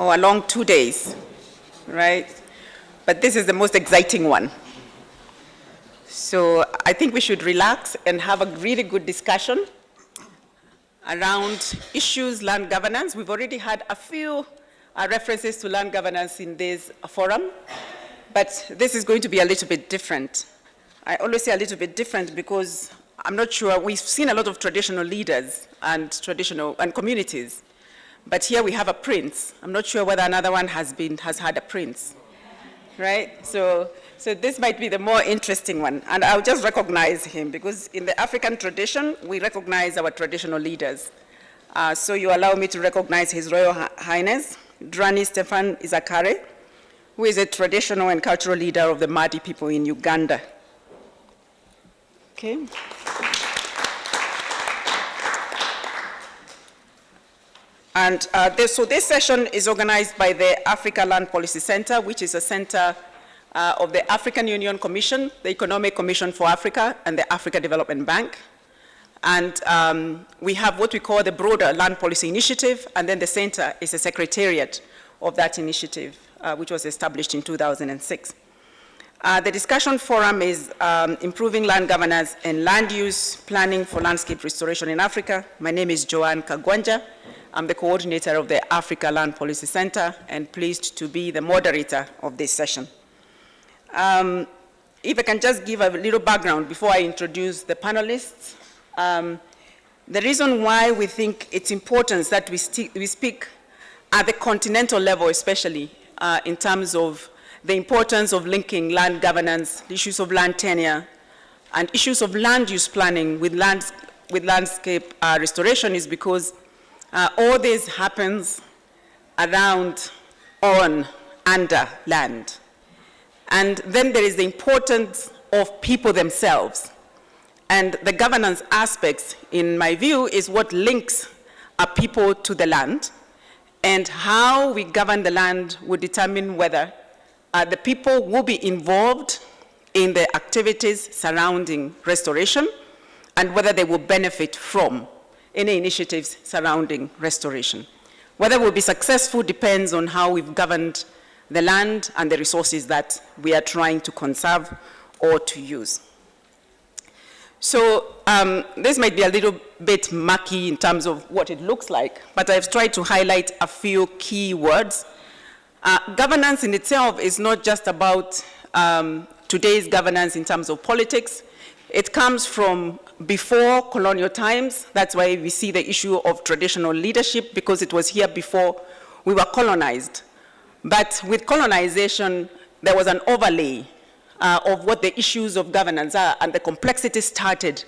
or a long 2 days, right? But this is the most exciting one. So I think we should relax and have a really good discussion around issues land governance. We've already had a few references to land governance in this forum, but this is going to be a little bit different. I always say a little bit different because I'm not sure, we've seen a lot of traditional leaders and communities, but here we have a prince. I'm not sure whether another one has had a prince, right? So this might be the more interesting one, and I'll just recognize him because in the African tradition, we recognize our traditional leaders. So you allow me to recognize His Royal Highness, Drani Stefan Izakare, who is a traditional and cultural leader of the Madi people in Uganda. Okay. And so this session is organized by the Africa Land Policy Center, which is a center of the African Union Commission, the Economic Commission for Africa, and the Africa Development Bank. And we have what we call the broader land policy initiative, and then the center is a secretariat of that initiative, which was established in 2006. The discussion forum is Improving Land Governance and Land Use Planning for Landscape Restoration in Africa. My name is Joanne Kagwanja. I'm the coordinator of the Africa Land Policy Center and pleased to be the moderator of this session. If I can just give a little background before I introduce the panelists. The reason why we think it's important that we speak at the continental level, especially in terms of the importance of linking land governance, the issues of land tenure, and issues of land use planning with landscape restoration is because all this happens around, on, under land. And then there is the importance of people themselves. And the governance aspects, in my view, is what links our people to the land. And how we govern the land will determine whether the people will be involved in the activities surrounding restoration and whether they will benefit from any initiatives surrounding restoration. Whether we'll be successful depends on how we've governed the land and the resources that we are trying to conserve or to use. So this might be a little bit murky in terms of what it looks like, but I've tried to highlight a few key words. Governance in itself is not just about today's governance in terms of politics. It comes from before colonial times. That's why we see the issue of traditional leadership, because it was here before we were colonized. But with colonization, there was an overlay of what the issues of governance are, and the complexity started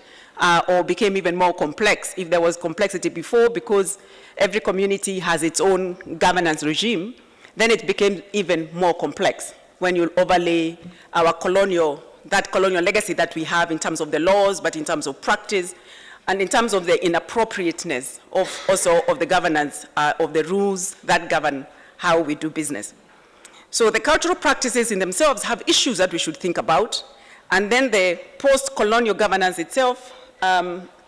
or became even more complex if there was complexity before, because every community has its own governance regime. Then it became even more complex when you overlay our that colonial legacy that we have in terms of the laws, but in terms of practice, and in terms of the inappropriateness of the governance of the rules that govern how we do business. So the cultural practices in themselves have issues that we should think about, and then the post-colonial governance itself,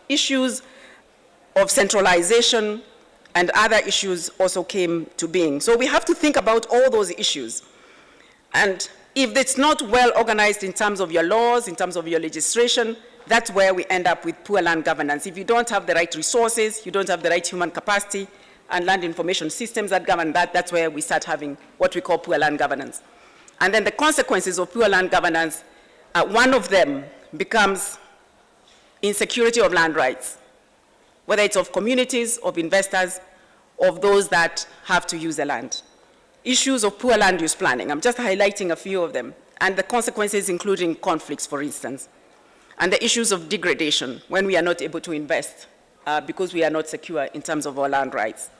issues of centralization and other issues also came to being. So we have to think about all those issues. And if it's not well organized in terms of your laws, in terms of your legislation, that's where we end up with poor land governance. If you don't have the right resources, you don't have the right human capacity and land information systems that govern that, that's where we start having what we call poor land governance. And then the consequences of poor land governance, one of them becomes insecurity of land rights, whether it's of communities, of investors, of those that have to use the land. Issues of poor land use planning, I'm just highlighting a few of them, and the consequences including conflicts, for instance. And the issues of degradation, when we are not able to invest because we are not secure in terms of our land rights.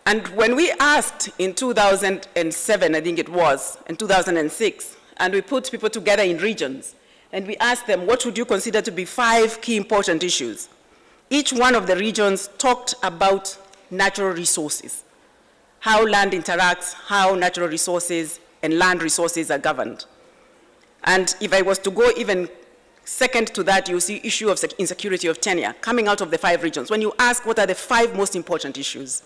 And when we asked in 2007, I think it was, in 2006, and we put people together in regions, and we asked them, what would you consider to be 5 key important issues? Each one of the regions talked about natural resources, how land interacts, how natural resources and land resources are governed. And if I was to go even second to that, you see issue of insecurity of tenure coming out of the 5 regions. When you ask what are the 5 most important issues,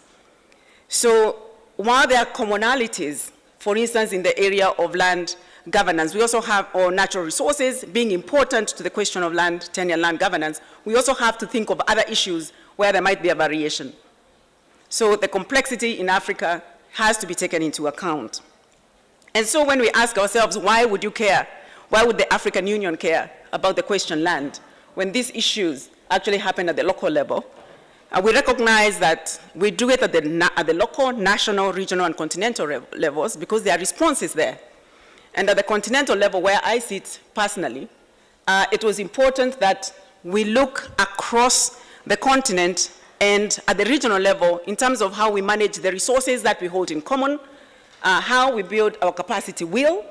So while there are commonalities, for instance, in the area of land governance, we also have, or natural resources being important to the question of land tenure and land governance, we also have to think of other issues where there might be a variation. So the complexity in Africa has to be taken into account. And so when we ask ourselves, why would you care? Why would the African Union care about the question land when these issues actually happen at the local level? We recognize that we do it at the local, national, regional, and continental levels because there are responses there. And at the continental level, where I sit personally, it was important that we look across the continent and at the regional level in terms of how we manage the resources that we hold in common, how we build our capacity will,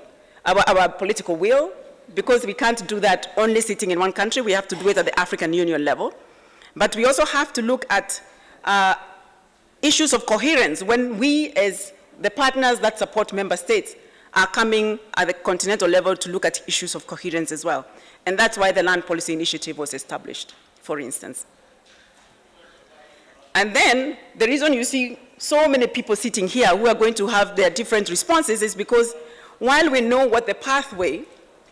our political will, because we can't do that only sitting in one country. We have to do it at the African Union level. But we also have to look at issues of coherence when we, as the partners that support member states, are coming at the continental level to look at issues of coherence as well. And that's why the Land Policy Initiative was established, for instance. And then the reason you see so many people sitting here who are going to have their different responses is because while we know what the pathway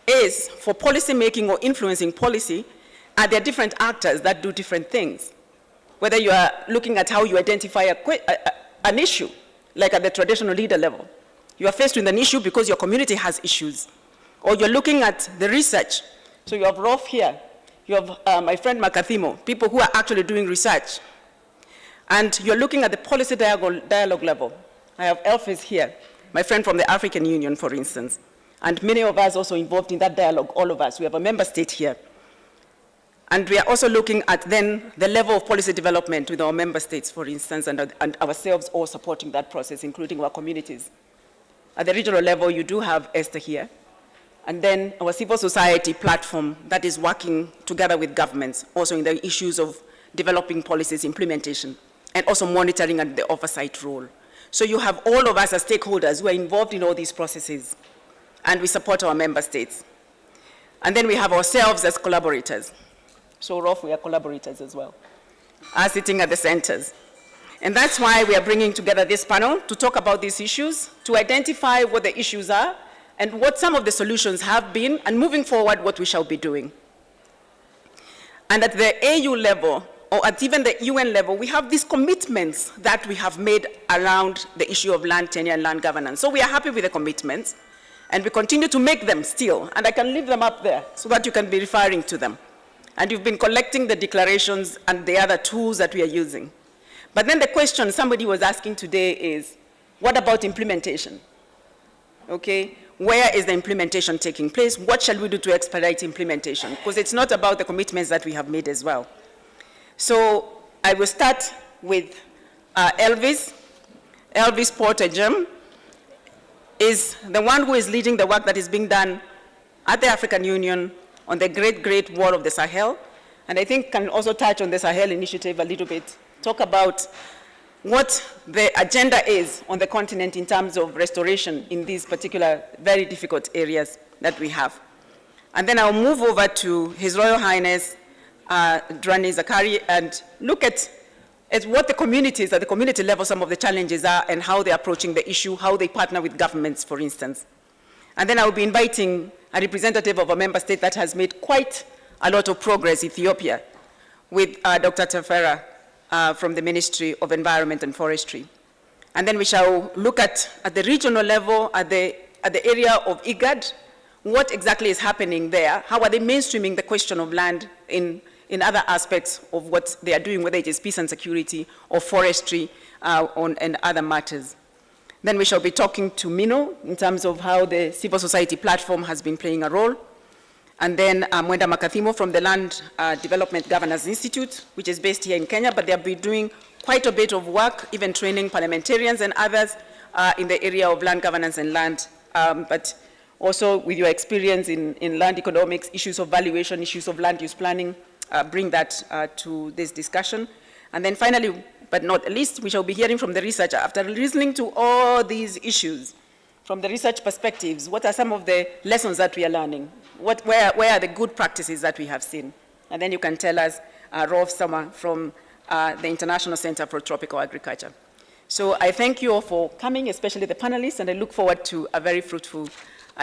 is for policy making or influencing policy, there are different actors that do different things. Whether you are looking at how you identify an issue, like at the traditional leader level. You are faced with an issue because your community has issues. Or you're looking at the research. So you have Rolf here. You have my friend Makathimo, people who are actually doing research. And you're looking at the policy dialogue level. I have Elphys here, my friend from the African Union, for instance. And many of us also involved in that dialogue, all of us. We have a member state here. And we are also looking at then the level of policy development with our member states, for instance, and ourselves all supporting that process, including our communities. At the regional level, you do have Esther here. And then our civil society platform that is working together with governments, also in the issues of developing policies, implementation, and also monitoring and the oversight role. So you have all of us as stakeholders who are involved in all these processes, and we support our member states. And then we have ourselves as collaborators. So Rolf, we are collaborators as well, sitting at the centers. And that's why we are bringing together this panel to talk about these issues, to identify what the issues are, and what some of the solutions have been, and moving forward, what we shall be doing. And at the AU level, or at even the UN level, we have these commitments that we have made around the issue of land tenure and land governance. So we are happy with the commitments, and we continue to make them still. And I can leave them up there so that you can be referring to them. And you've been collecting the declarations and the other tools that we are using. But then the question somebody was asking today is, what about implementation? Okay, where is the implementation taking place? What shall we do to expedite implementation? Because it's not about the commitments that we have made as well. So I will start with Elphys. Elphys Porter-Jem is the one who is leading the work that is being done at the African Union on the Great Wall of the Sahel. And I think can also touch on the Sahel Initiative a little bit, talk about what the agenda is on the continent in terms of restoration in these particular very difficult areas that we have. And then I'll move over to His Royal Highness Drani Zakari and look at what the communities, at the community level, some of the challenges are and how they're approaching the issue, how they partner with governments, for instance. And then I'll be inviting a representative of a member state that has made quite a lot of progress, Ethiopia, with Dr. Tefera from the Ministry of Environment and Forestry. And then we shall look at the regional level, at the area of IGAD, what exactly is happening there, how are they mainstreaming the question of land in other aspects of what they are doing, whether it is peace and security or forestry and other matters. Then we shall be talking to Mino in terms of how the civil society platform has been playing a role. And then Mwenda Makathimo from the Land Development Governance Institute, which is based here in Kenya, but they have been doing quite a bit of work, even training parliamentarians and others in the area of land governance and land, but also with your experience in land economics, issues of valuation, issues of land use planning, bring that to this discussion. And then finally, but not least, we shall be hearing from the researcher. After listening to all these issues, from the research perspectives, what are some of the lessons that we are learning? Where are the good practices that we have seen? And then you can tell us, Rolf Sommer from the International Center for Tropical Agriculture. So I thank you all for coming, especially the panelists, and I look forward to a very fruitful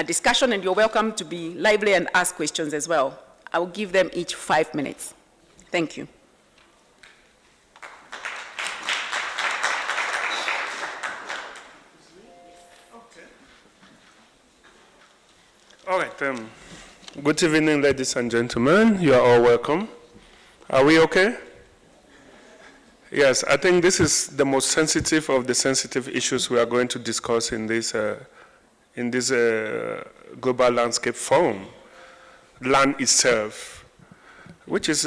discussion, and you're welcome to be lively and ask questions as well. I will give them each 5 minutes. Thank you. All right. Good evening, ladies and gentlemen. You are all welcome. Are we okay? Yes, I think this is the most sensitive of the sensitive issues we are going to discuss in this global landscape forum. Land itself, which is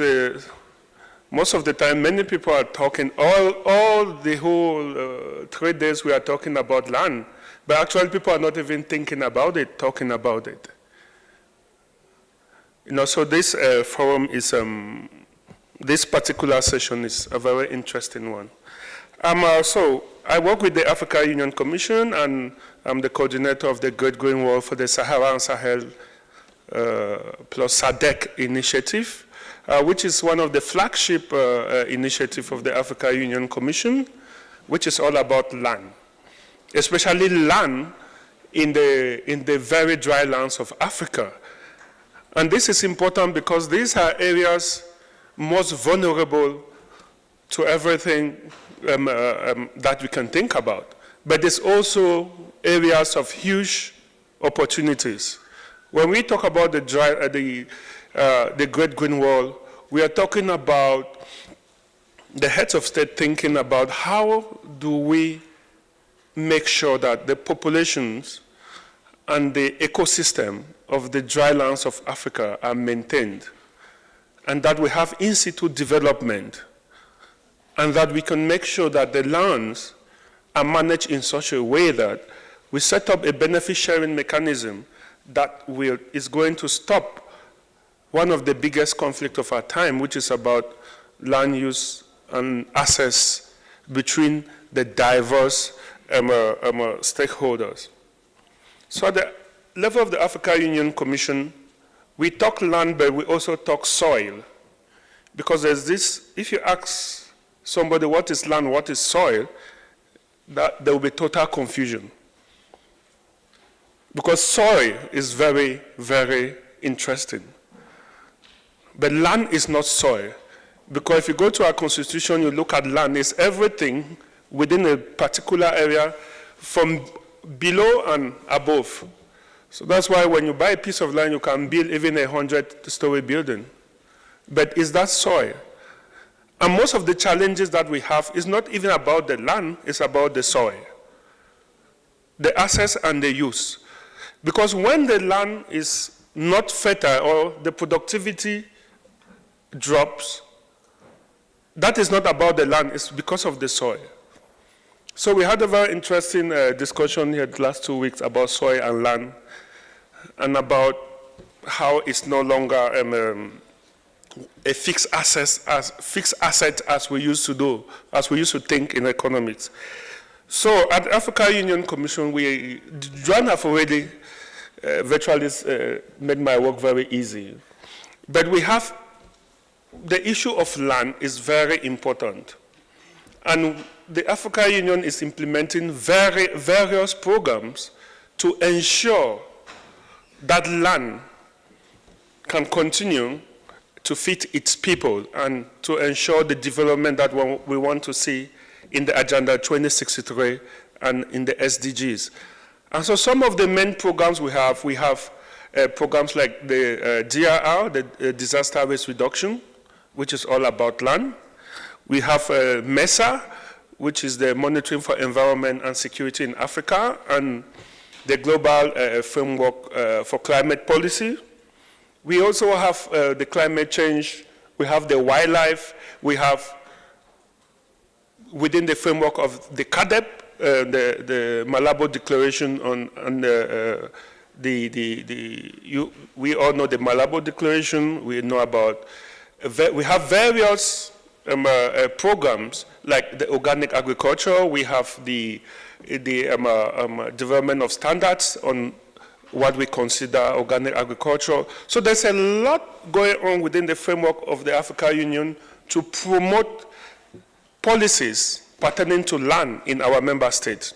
most of the time many people are talking all the whole 3 days we are talking about land. But actually, people are not even thinking about it, talking about it. So this forum is, this particular session is a very interesting one. So I work with the Africa Union Commission, and I'm the coordinator of the Great Green Wall for the Sahara and Sahel plus SADC initiative, which is one of the flagship initiatives of the Africa Union Commission, which is all about land. Especially land in the very dry lands of Africa. And this is important because these are areas most vulnerable to everything that we can think about. But there's also areas of huge opportunities. When we talk about the Great Green Wall, we are talking about the heads of state thinking about how do we make sure that the populations and the ecosystem of the dry lands of Africa are maintained, and that we have in situ development, and that we can make sure that the lands are managed in such a way that we set up a benefit sharing mechanism that is going to stop one of the biggest conflicts of our time, which is about land use and access between the diverse stakeholders. So at the level of the Africa Union Commission, we talk land, but we also talk soil. Because there's this, if you ask somebody what is land, what is soil, there will be total confusion. Because soil is very, very interesting. But land is not soil. Because if you go to our constitution, you look at land, it's everything within a particular area from below and above. So that's why when you buy a piece of land, you can build even a 100-story building. But is that soil? And most of the challenges that we have is not even about the land, it's about the soil, the access and the use. Because when the land is not fertile or the productivity drops, that is not about the land, it's because of the soil. So we had a very interesting discussion here the last 2 weeks about soil and land, and about how it's no longer a fixed asset as we used to do, as we used to think in economics. So at the Africa Union Commission, Joan have already virtually made my work very easy. But we have, the issue of land is very important. And the Africa Union is implementing various programs to ensure that land can continue to feed its people and to ensure the development that we want to see in the Agenda 2063 and in the SDGs. And so some of the main programs we have programs like the DRR, the Disaster Risk Reduction, which is all about land. We have MESA, which is the Monitoring for Environment and Security in Africa, and the Global Framework for Climate Policy. We also have the climate change, we have the wildlife, we have, within the framework of the CADEP, the Malabo Declaration on we all know the Malabo Declaration, we know about, we have various programs like the organic agriculture, we have the development of standards on what we consider organic agriculture. So there's a lot going on within the framework of the Africa Union to promote policies pertaining to land in our member states,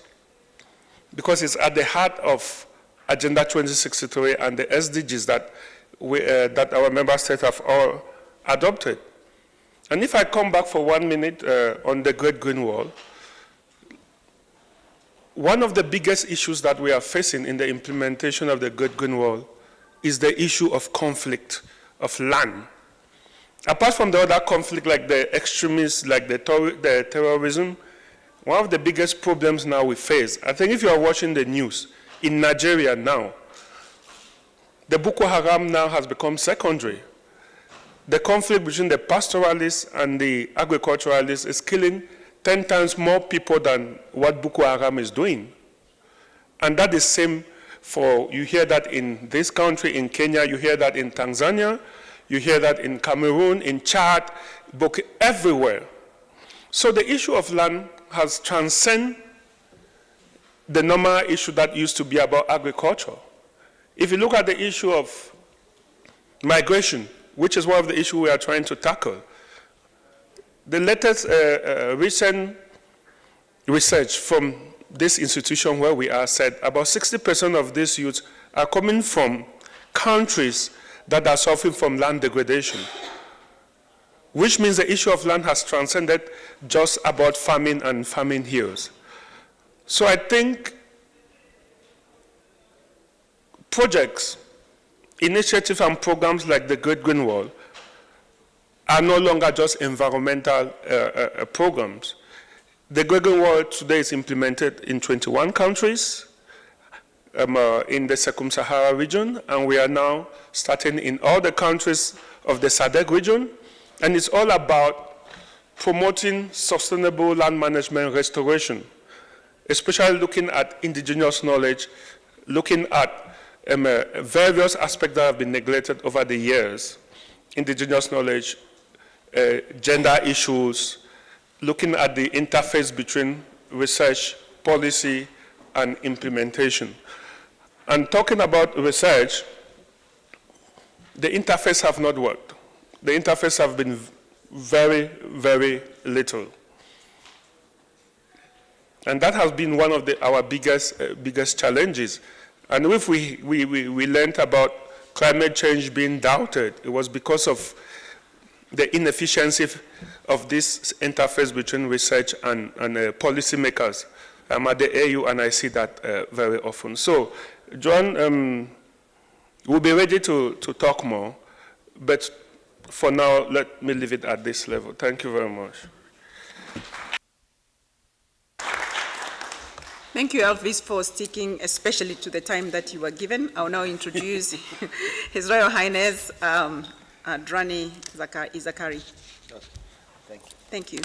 because it's at the heart of Agenda 2063 and the SDGs that our member states have all adopted. And if I come back for 1 minute on the Great Green Wall, one of the biggest issues that we are facing in the implementation of the Great Green Wall is the issue of conflict of land. Apart from the other conflict like the extremists, like the terrorism, one of the biggest problems now we face, I think if you are watching the news, in Nigeria now, the Boko Haram now has become secondary. The conflict between the pastoralists and the agriculturalists is killing 10 times more people than what Boko Haram is doing. And that is same for, you hear that in this country, in Kenya, you hear that in Tanzania, you hear that in Cameroon, in Chad, everywhere. So the issue of land has transcended the normal issue that used to be about agriculture. If you look at the issue of migration, which is one of the issues we are trying to tackle, the latest recent research from this institution where we are said about 60% of these youths are coming from countries that are suffering from land degradation, which means the issue of land has transcended just about farming and farming hills. So I think projects, initiatives and programs like the Great Green Wall are no longer just environmental programs. The Great Green Wall today is implemented in 21 countries in the Circum-Sahara region, and we are now starting in all the countries of the SADC region, and it's all about promoting sustainable land management restoration, especially looking at indigenous knowledge, looking at various aspects that have been neglected over the years, indigenous knowledge, gender issues, looking at the interface between research, policy, and implementation. And talking about research, the interface have not worked. The interface have been very, very little. And that has been one of our biggest challenges. And if we learned about climate change being doubted, it was because of the inefficiency of this interface between research and policymakers. I'm at the AU and I see that very often. So, John, we'll be ready to talk more, but for now, let me leave it at this level. Thank you very much. Thank you, Elvis, for sticking especially to the time that you were given. I'll now introduce His Royal Highness Drani Izakari. Thank you. Thank you.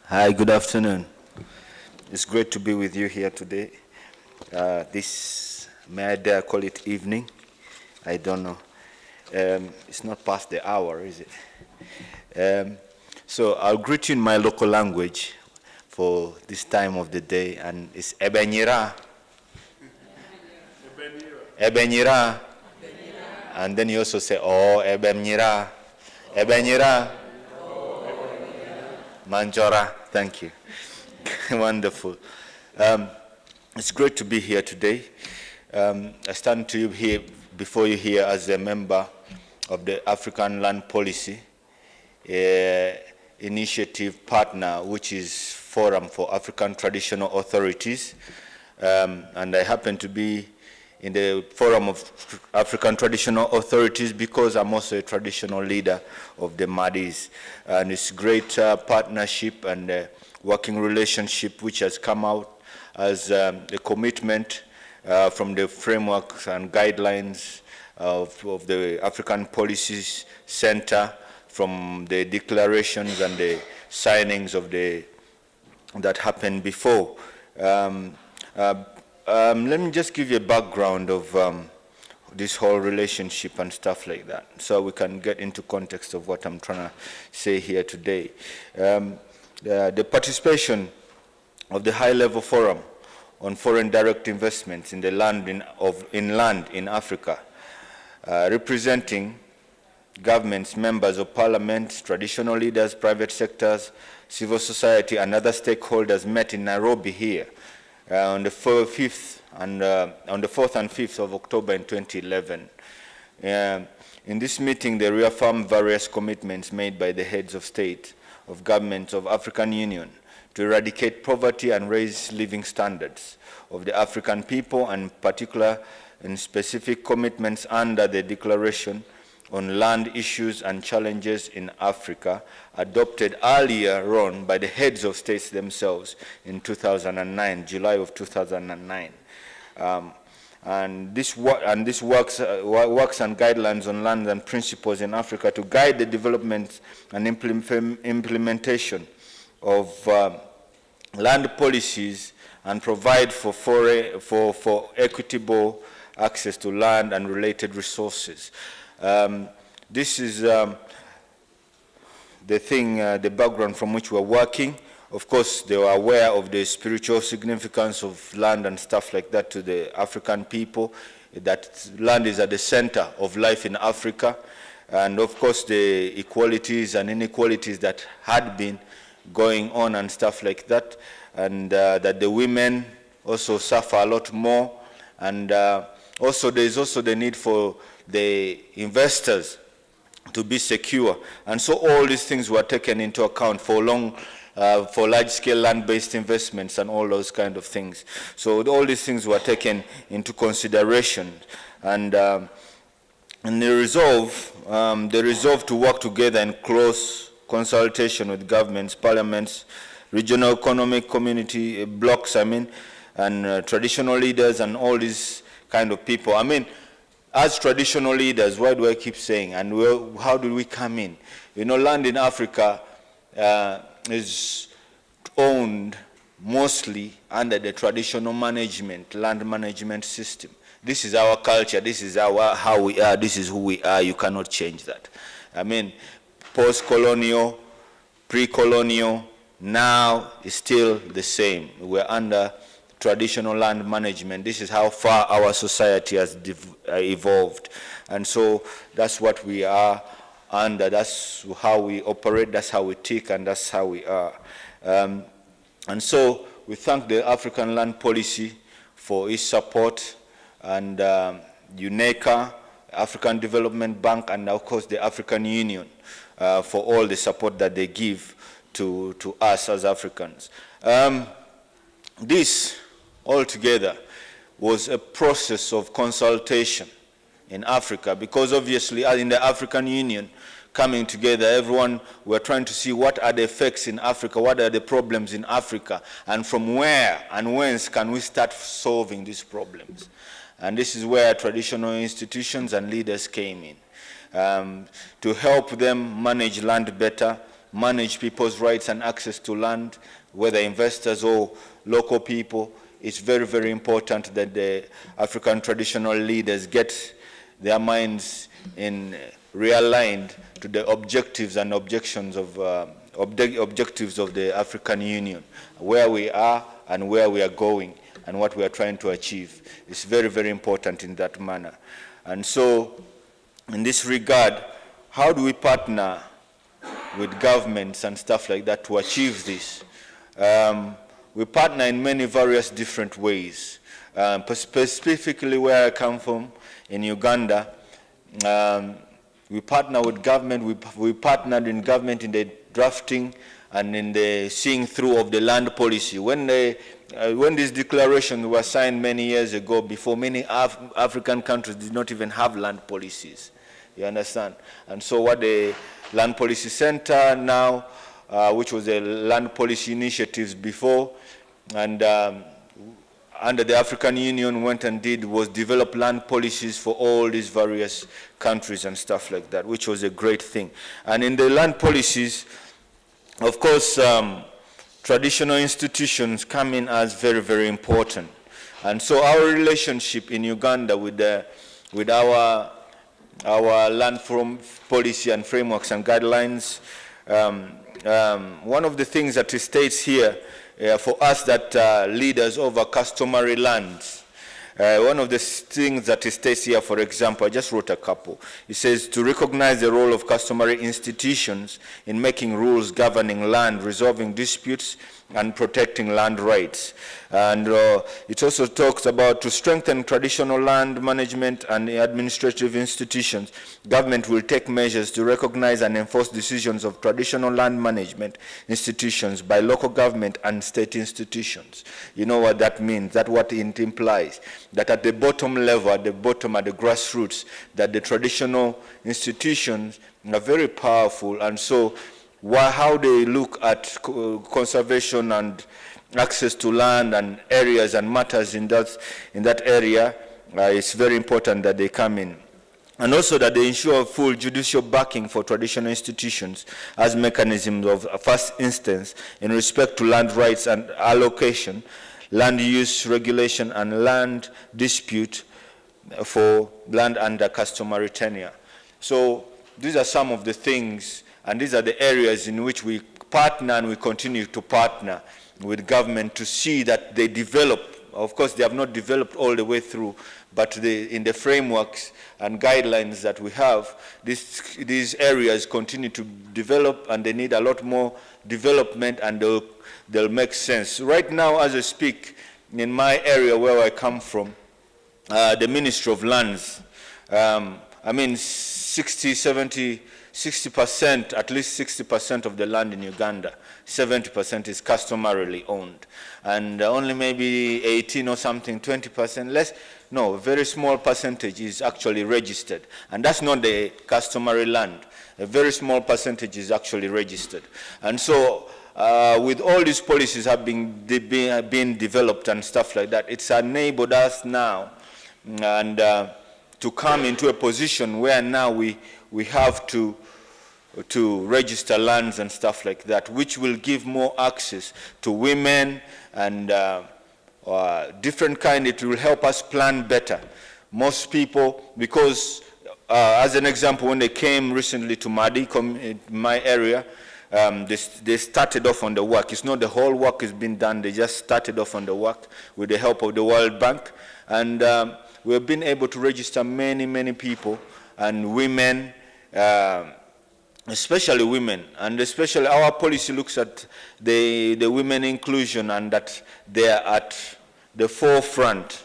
Hi, good afternoon. It's great to be with you here today. May I dare call it evening? I don't know. It's not past the hour, is it? So I'll greet you in my local language for this time of the day, and it's Ebenyira. Ebenyira. And then you also say, oh, Ebenyira. Ebenyira. Manjora. Thank you. Wonderful. It's great to be here today. I stand to you here before you here as a member of the African Land Policy Initiative Partner, which is Forum for African Traditional Authorities. And I happen to be in the Forum of African Traditional Authorities because I'm also a traditional leader of the Madis. And it's great partnership and working relationship which has come out as a commitment from the frameworks and guidelines of the African Policies Center, from the declarations and the signings of that happened before. Let me just give you a background of this whole relationship and stuff like that, so we can get into context of what I'm trying to say here today. The participation of the high-level forum on foreign direct investments in the land in Africa, representing governments, members of parliament, traditional leaders, private sectors, civil society, and other stakeholders met in Nairobi here on the 4th and 5th of October in 2011. In this meeting, they reaffirmed various commitments made by the heads of state, of governments of African Union to eradicate poverty and raise living standards of the African people, and particular and specific commitments under the Declaration on Land Issues and Challenges in Africa, adopted earlier on by the heads of states themselves in 2009, July of 2009. And this works and guidelines on land and principles in Africa to guide the development and implementation of land policies and provide for equitable access to land and related resources. This is the background from which we're working. Of course, they were aware of the spiritual significance of land and stuff like that to the African people, that land is at the center of life in Africa, and of course the equalities and inequalities that had been going on and stuff like that, and that the women also suffer a lot more, and also there's also the need for the investors to be secure. And so all these things were taken into account for large-scale land-based investments and all those kind of things. So all these things were taken into consideration, and they resolved to work together in close consultation with governments, parliaments, regional economic community blocks, and traditional leaders and all these kind of people. As traditional leaders, why do I keep saying, and how do we come in? Land in Africa is owned mostly under the traditional land management system. This is our culture, this is how we are, this is who we are, you cannot change that. Post-colonial, pre-colonial, now is still the same. We're under traditional land management. This is how far our society has evolved. And so that's what we are under, that's how we operate, that's how we tick, and that's how we are. And so we thank the African Land Policy for its support, and UNECA, African Development Bank, and of course the African Union for all the support that they give to us as Africans. This altogether was a process of consultation in Africa, because obviously in the African Union coming together, everyone were trying to see what are the effects in Africa, what are the problems in Africa, and from where and whence can we start solving these problems. And this is where traditional institutions and leaders came in, to help them manage land better, manage people's rights and access to land, whether investors or local people. It's very, very important that the African traditional leaders get their minds realigned to the objectives and objectives of the African Union, where we are and where we are going and what we are trying to achieve. It's very, very important in that manner. And so, in this regard, how do we partner with governments and stuff like that to achieve this? We partner in many various different ways. Specifically where I come from, in Uganda, we partner with government. We partnered in government in the drafting and in the seeing through of the land policy. When these declarations were signed many years ago, before many African countries did not even have land policies. You understand? And so what the Land Policy Center now, which was the land policy initiatives before, and under the African Union went and was develop land policies for all these various countries and stuff like that, which was a great thing. And in the land policies, of course, traditional institutions come in as very, very important. And so our relationship in Uganda with our land policy and frameworks and guidelines, one of the things that it states here for us that leaders over customary lands. One of the things that it states here, for example, I just wrote a couple. It says to recognize the role of customary institutions in making rules governing land, resolving disputes, and protecting land rights. And it also talks about to strengthen traditional land management and administrative institutions. Government will take measures to recognize and enforce decisions of traditional land management institutions by local government and state institutions. You know what that means? That's what it implies. That at the bottom level, at the grassroots, that the traditional institutions are very powerful, and so how they look at conservation and access to land and areas and matters in that area, it's very important that they come in. And also that they ensure full judicial backing for traditional institutions as mechanisms of first instance in respect to land rights and allocation, land use regulation, and land dispute for land under customary tenure. So these are some of the things, and these are the areas in which we partner, and we continue to partner with government to see that they develop. Of course, they have not developed all the way through, but in the frameworks and guidelines that we have, these areas continue to develop, and they need a lot more development, and they'll make sense. Right now, as I speak, in my area where I come from, the Ministry of Lands, 60%, at least 60% of the land in Uganda, 70% is customarily owned. And only maybe 18 or something, 20% less, no, a very small percentage is actually registered. And that's not the customary land. A very small percentage is actually registered. And so with all these policies have been developed and stuff like that, it's enabled us now and to come into a position where now we have to register lands and stuff like that, which will give more access to women and different kind. It will help us plan better. Most people, because as an example, when they came recently to Madi, my area, they started off on the work. It's not the whole work has been done. They just started off on the work with the help of the World Bank. And we've been able to register many, many people and women, especially women, and especially our policy looks at the women inclusion, and that they are at the forefront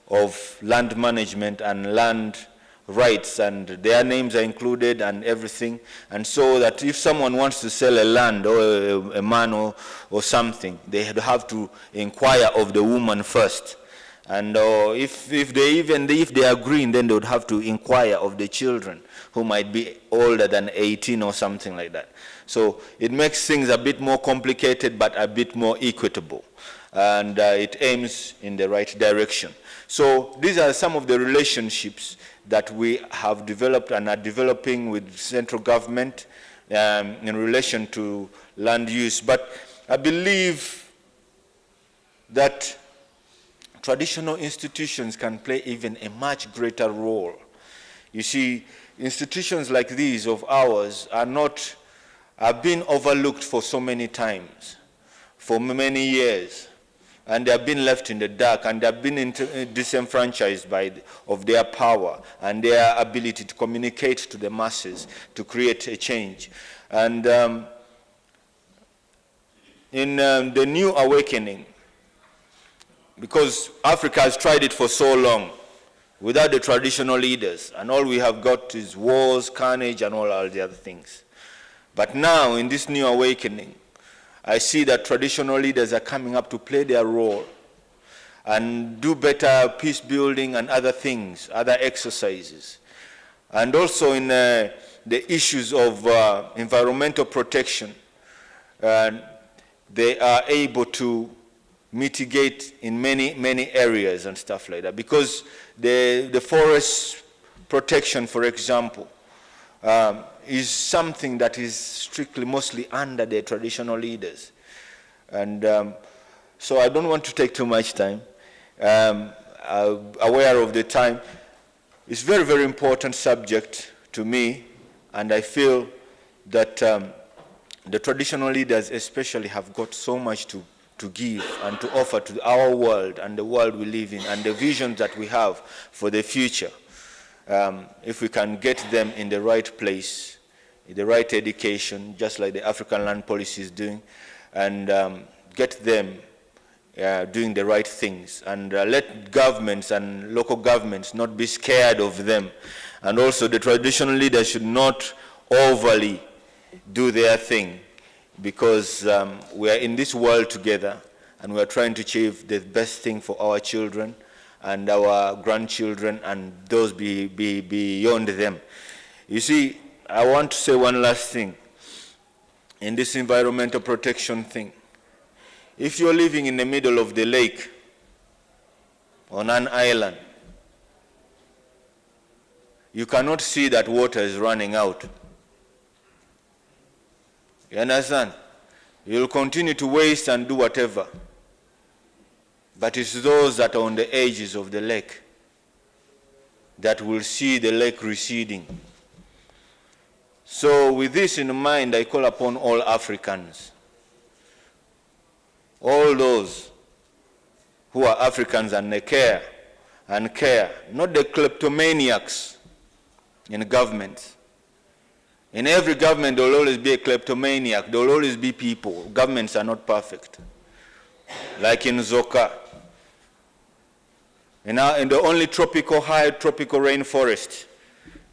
of land management and land rights, and their names are included and everything. And so that if someone wants to sell a land or a man or something, they have to inquire of the woman first. And if they agree, then they would have to inquire of the children who might be older than 18 or something like that. So it makes things a bit more complicated, but a bit more equitable. And it aims in the right direction. So these are some of the relationships that we have developed and are developing with central government in relation to land use. But I believe that traditional institutions can play even a much greater role. You see, institutions like these of ours have been overlooked for so many times, for many years, and they have been left in the dark, and they have been disenfranchised of their power and their ability to communicate to the masses, to create a change. And in the new awakening, because Africa has tried it for so long without the traditional leaders, and all we have got is wars, carnage, and all the other things. But now, in this new awakening, I see that traditional leaders are coming up to play their role and do better peace building and other things, other exercises. And also in the issues of environmental protection, they are able to mitigate in many, many areas and stuff like that. Because the forest protection, for example, is something that is strictly mostly under the traditional leaders. And so I don't want to take too much time. Aware of the time. It's very, very important subject to me, and I feel that the traditional leaders especially have got so much to to give and to offer to our world and the world we live in and the visions that we have for the future. If we can get them in the right place, in the right education, just like the African Land Policy is doing, and get them doing the right things, and let governments and local governments not be scared of them. And also the traditional leaders should not overly do their thing, because we are in this world together and we are trying to achieve the best thing for our children and our grandchildren and those beyond them. You see, I want to say one last thing in this environmental protection thing. If you're living in the middle of the lake on an island, you cannot see that water is running out. You understand? You'll continue to waste and do whatever. But it's those that are on the edges of the lake that will see the lake receding. So with this in mind, I call upon all Africans, all those who are Africans and they care, not the kleptomaniacs in government. In every government, there will always be a kleptomaniac. There will always be people. Governments are not perfect. Like in Zoka, in the only high tropical rainforest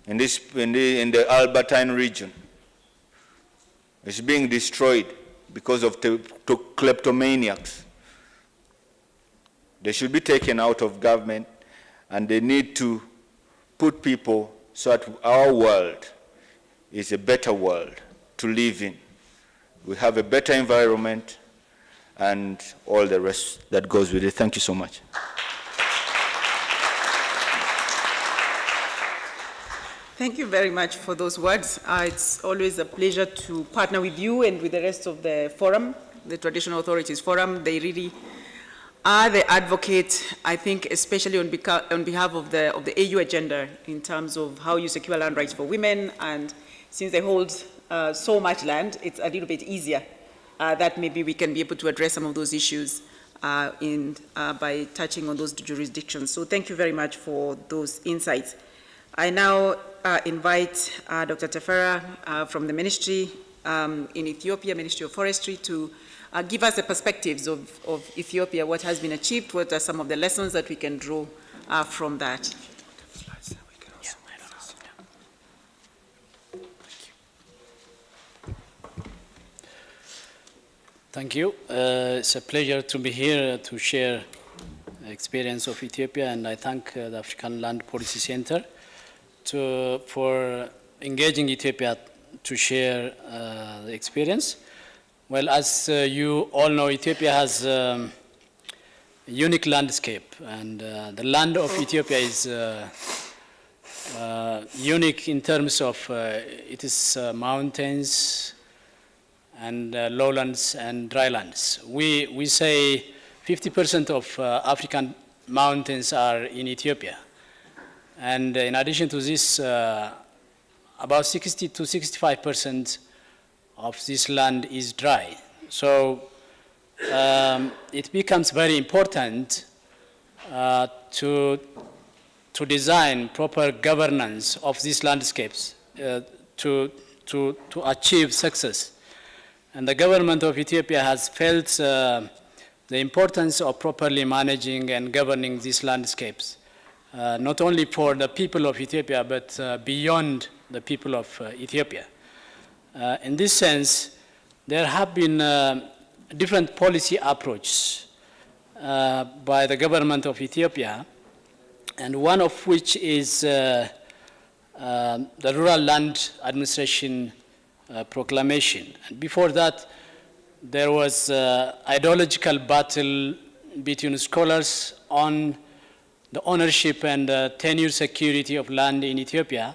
in the Albertine region, it's being destroyed because of kleptomaniacs. They should be taken out of government, and they need to put people so that our world is a better world to live in. We have a better environment and all the rest that goes with it. Thank you so much. Thank you very much for those words. It's always a pleasure to partner with you and with the rest of the forum, the Traditional Authorities Forum. They really are the advocate, I think, especially on behalf of the AU agenda in terms of how you secure land rights for women. And since they hold so much land, it's a little bit easier that maybe we can be able to address some of those issues by touching on those jurisdictions. So thank you very much for those insights. I now invite Dr. Tefera from the ministry in Ethiopia, Ministry of Forestry, to give us the perspectives of Ethiopia, what has been achieved, what are some of the lessons that we can draw from that. Thank you. It's a pleasure to be here to share the experience of Ethiopia, and I thank the African Land Policy Center for engaging Ethiopia to share the experience. Well, as you all know, Ethiopia has a unique landscape, and the land of Ethiopia is unique in terms of its mountains and lowlands and drylands. We say 50% of African mountains are in Ethiopia. And in addition to this, about 60 to 65% of this land is dry. So it becomes very important to design proper governance of these landscapes to achieve success. And the government of Ethiopia has felt the importance of properly managing and governing these landscapes, not only for the people of Ethiopia, but beyond the people of Ethiopia. In this sense, there have been different policy approaches by the government of Ethiopia, and one of which is the Rural Land Administration Proclamation. And before that, there was ideological battle between scholars on the ownership and tenure security of land in Ethiopia.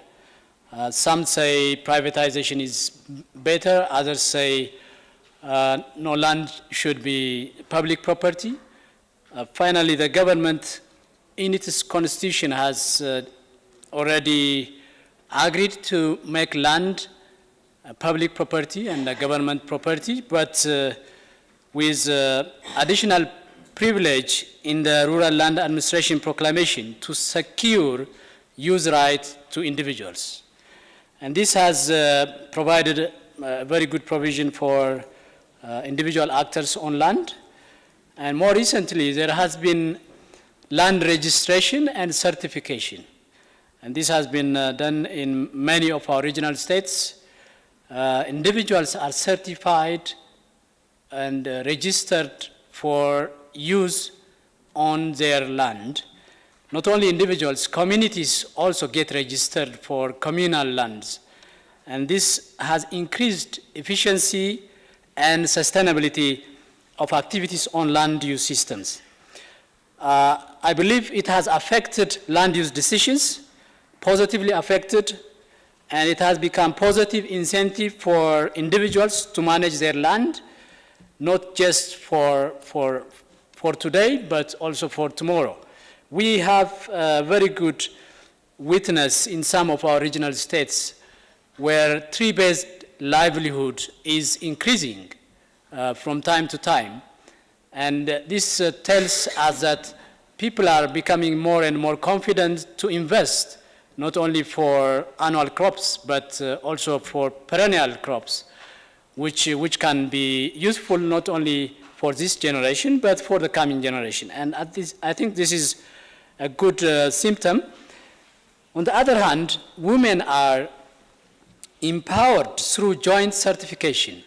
Some say privatization is better, others say no, land should be public property. Finally, the government in its constitution has already agreed to make land public property and government property, but with additional privilege in the Rural Land Administration Proclamation to secure use rights to individuals. And this has provided a very good provision for individual actors on land. And more recently, there has been land registration and certification. And this has been done in many of our regional states. Individuals are certified and registered for use on their land. Not only individuals, communities also get registered for communal lands. And this has increased efficiency and sustainability of activities on land use systems. I believe it has affected land use decisions, positively affected, and it has become positive incentive for individuals to manage their land, not just for today, but also for tomorrow. We have a very good witness in some of our regional states where tree-based livelihood is increasing from time to time. And this tells us that people are becoming more and more confident to invest, not only for annual crops, but also for perennial crops, which can be useful not only for this generation, but for the coming generation. And I think this is a good symptom. On the other hand, women are empowered through joint certification.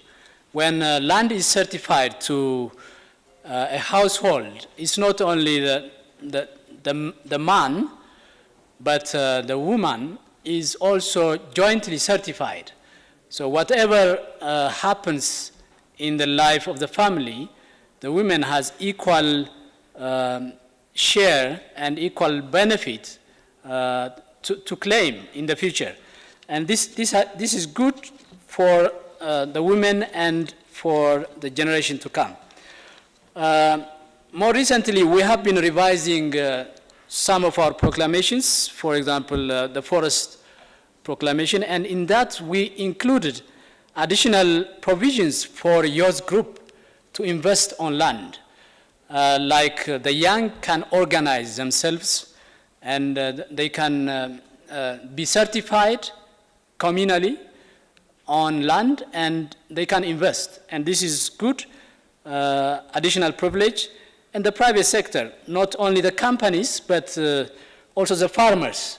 When land is certified to a household, it's not only the man, but the woman is also jointly certified. So whatever happens in the life of the family, the woman has equal share and equal benefit to claim in the future. And this is good for the women and for the generation to come. More recently, we have been revising some of our proclamations, for example, the Forest Proclamation, and in that we included additional provisions for youth group to invest on land. Like the young can organize themselves and they can be certified communally on land and they can invest. And this is good, additional privilege. And the private sector, not only the companies, but also the farmers.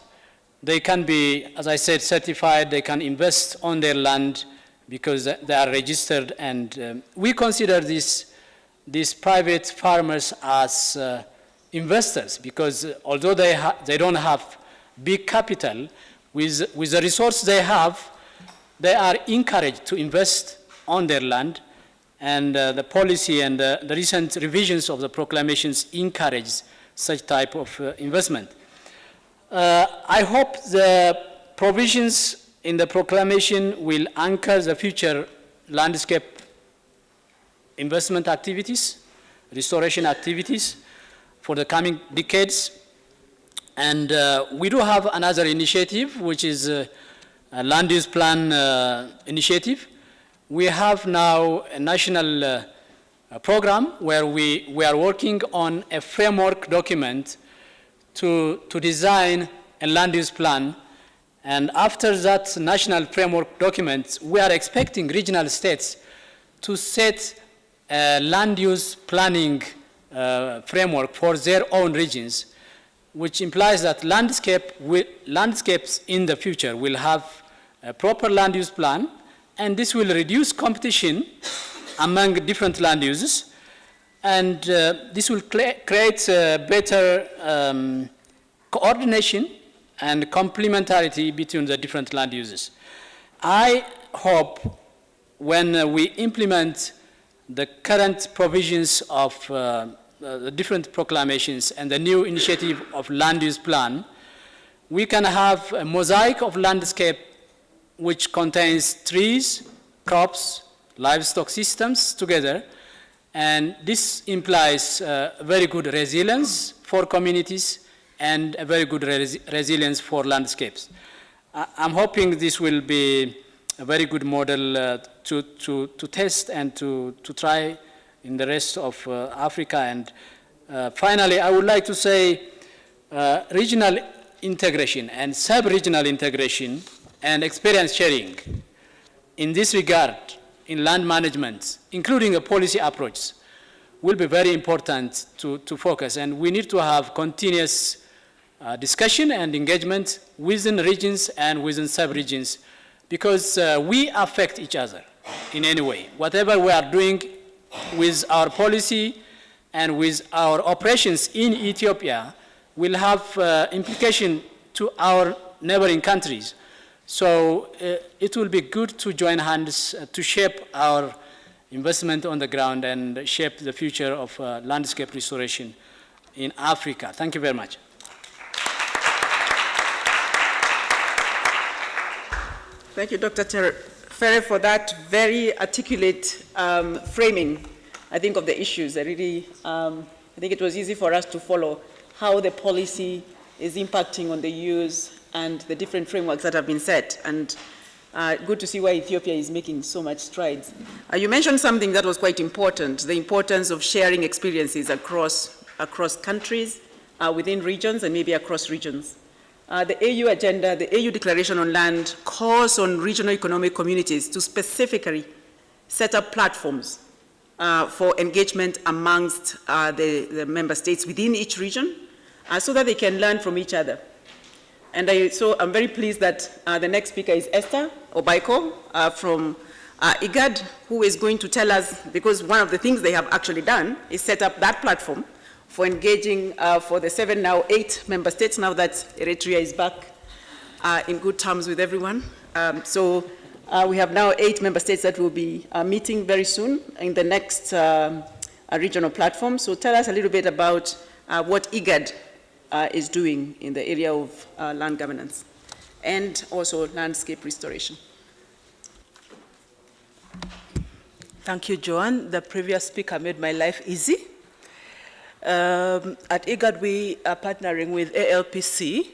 They can be, as I said, certified, they can invest on their land because they are registered. And we consider these private farmers as investors because although they don't have big capital, with the resource they have, they are encouraged to invest on their land. And the policy and the recent revisions of the proclamations encourage such type of investment. I hope the provisions in the proclamation will anchor the future landscape investment activities, restoration activities for the coming decades. And we do have another initiative, which is a land use plan initiative. We have now a national program where we are working on a framework document to design a land use plan. And after that national framework document, we are expecting regional states to set a land use planning framework for their own regions, which implies that landscapes in the future will have a proper land use plan, and this will reduce competition among different land uses, and this will create better coordination and complementarity between the different land uses. I hope when we implement the current provisions of the different proclamations and the new initiative of land use plan, we can have a mosaic of landscape which contains trees, crops, livestock systems together, and this implies very good resilience for communities and a very good resilience for landscapes. I'm hoping this will be a very good model to test and to try in the rest of Africa. And finally, I would like to say regional integration and sub-regional integration and experience sharing in this regard in land management, including a policy approach, will be very important to focus. And we need to have continuous discussion and engagement within regions and within sub-regions, because we affect each other in any way. Whatever we are doing with our policy and with our operations in Ethiopia will have implication to our neighboring countries. So it will be good to join hands to shape our investment on the ground and shape the future of landscape restoration in Africa. Thank you very much. Thank you, Dr. Ferre, for that very articulate framing, I think, of the issues. I think it was easy for us to follow how the policy is impacting on the use and the different frameworks that have been set. And good to see why Ethiopia is making so much strides. You mentioned something that was quite important, the importance of sharing experiences across countries, within regions, and maybe across regions. The AU agenda, the AU Declaration on Land, calls on regional economic communities to specifically set up platforms for engagement amongst the member states within each region so that they can learn from each other. And I'm very pleased that the next speaker is Esther Obaiko from IGAD, who is going to tell us, because one of the things they have actually done is set up that platform for engaging for the 8 member states now that Eritrea is back in good terms with everyone. So we have now 8 member states that will be meeting very soon in the next regional platform. So tell us a little bit about what IGAD is doing in the area of land governance and also landscape restoration. Thank you, Joanne. The previous speaker made my life easy. At IGAD, we are partnering with ALPC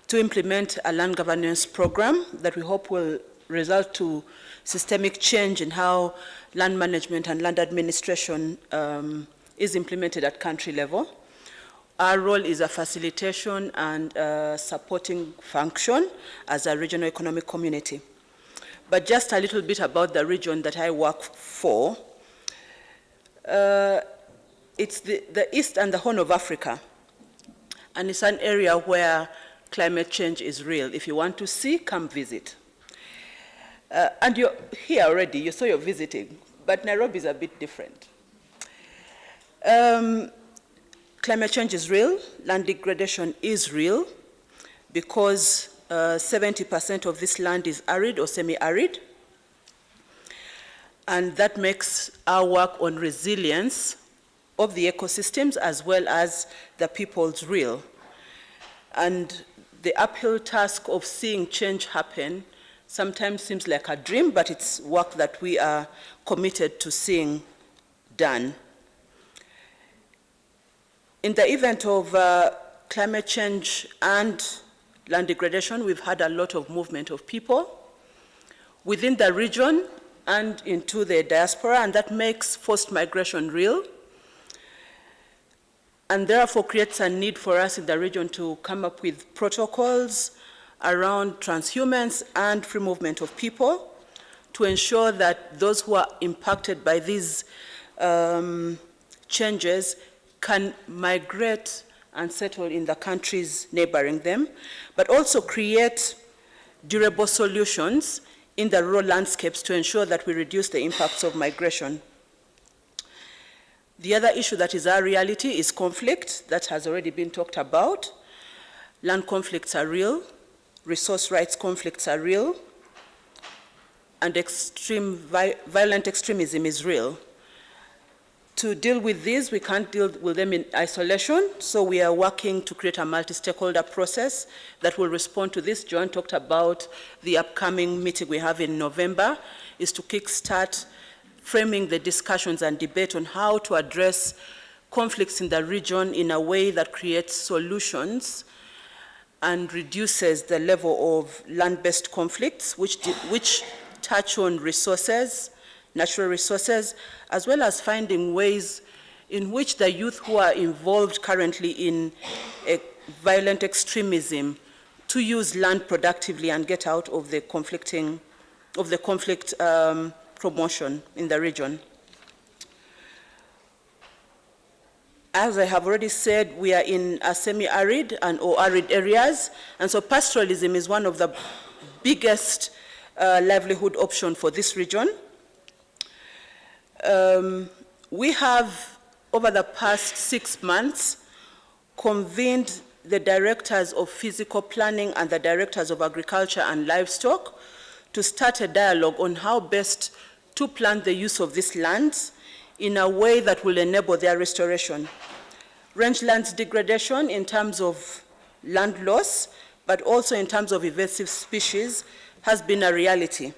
to implement a land governance program that we hope will result to systemic change in how land management and land administration is implemented at country level. Our role is a facilitation and supporting function as a regional economic community. But just a little bit about the region that I work for. It's the East and the Horn of Africa, and it's an area where climate change is real. If you want to see, come visit. And you're here already, you saw you're visiting, but Nairobi is a bit different. Climate change is real, land degradation is real, because 70% of this land is arid or semi-arid, and that makes our work on resilience of the ecosystems as well as the people's real. And the uphill task of seeing change happen sometimes seems like a dream, but it's work that we are committed to seeing done. In the event of climate change and land degradation, we've had a lot of movement of people within the region and into the diaspora, and that makes forced migration real, and therefore creates a need for us in the region to come up with protocols around transhumance and free movement of people to ensure that those who are impacted by these changes can migrate and settle in the countries neighboring them, but also create durable solutions in the rural landscapes to ensure that we reduce the impacts of migration. The other issue that is our reality is conflict that has already been talked about. Land conflicts are real, resource rights conflicts are real, and violent extremism is real. To deal with these, we can't deal with them in isolation, so we are working to create a multi-stakeholder process that will respond to this. Joan talked about the upcoming meeting we have in November, is to kickstart framing the discussions and debate on how to address conflicts in the region in a way that creates solutions and reduces the level of land-based conflicts, which touch on resources, natural resources, as well as finding ways in which the youth who are involved currently in violent extremism to use land productively and get out of the conflict promotion in the region. As I have already said, we are in a semi-arid or arid areas, and so pastoralism is one of the biggest livelihood option for this region. We have, over the past 6 months, convened the directors of physical planning and the directors of agriculture and livestock to start a dialogue on how best to plan the use of these lands in a way that will enable their restoration. Rangelands degradation in terms of land loss, but also in terms of invasive species, has been a reality.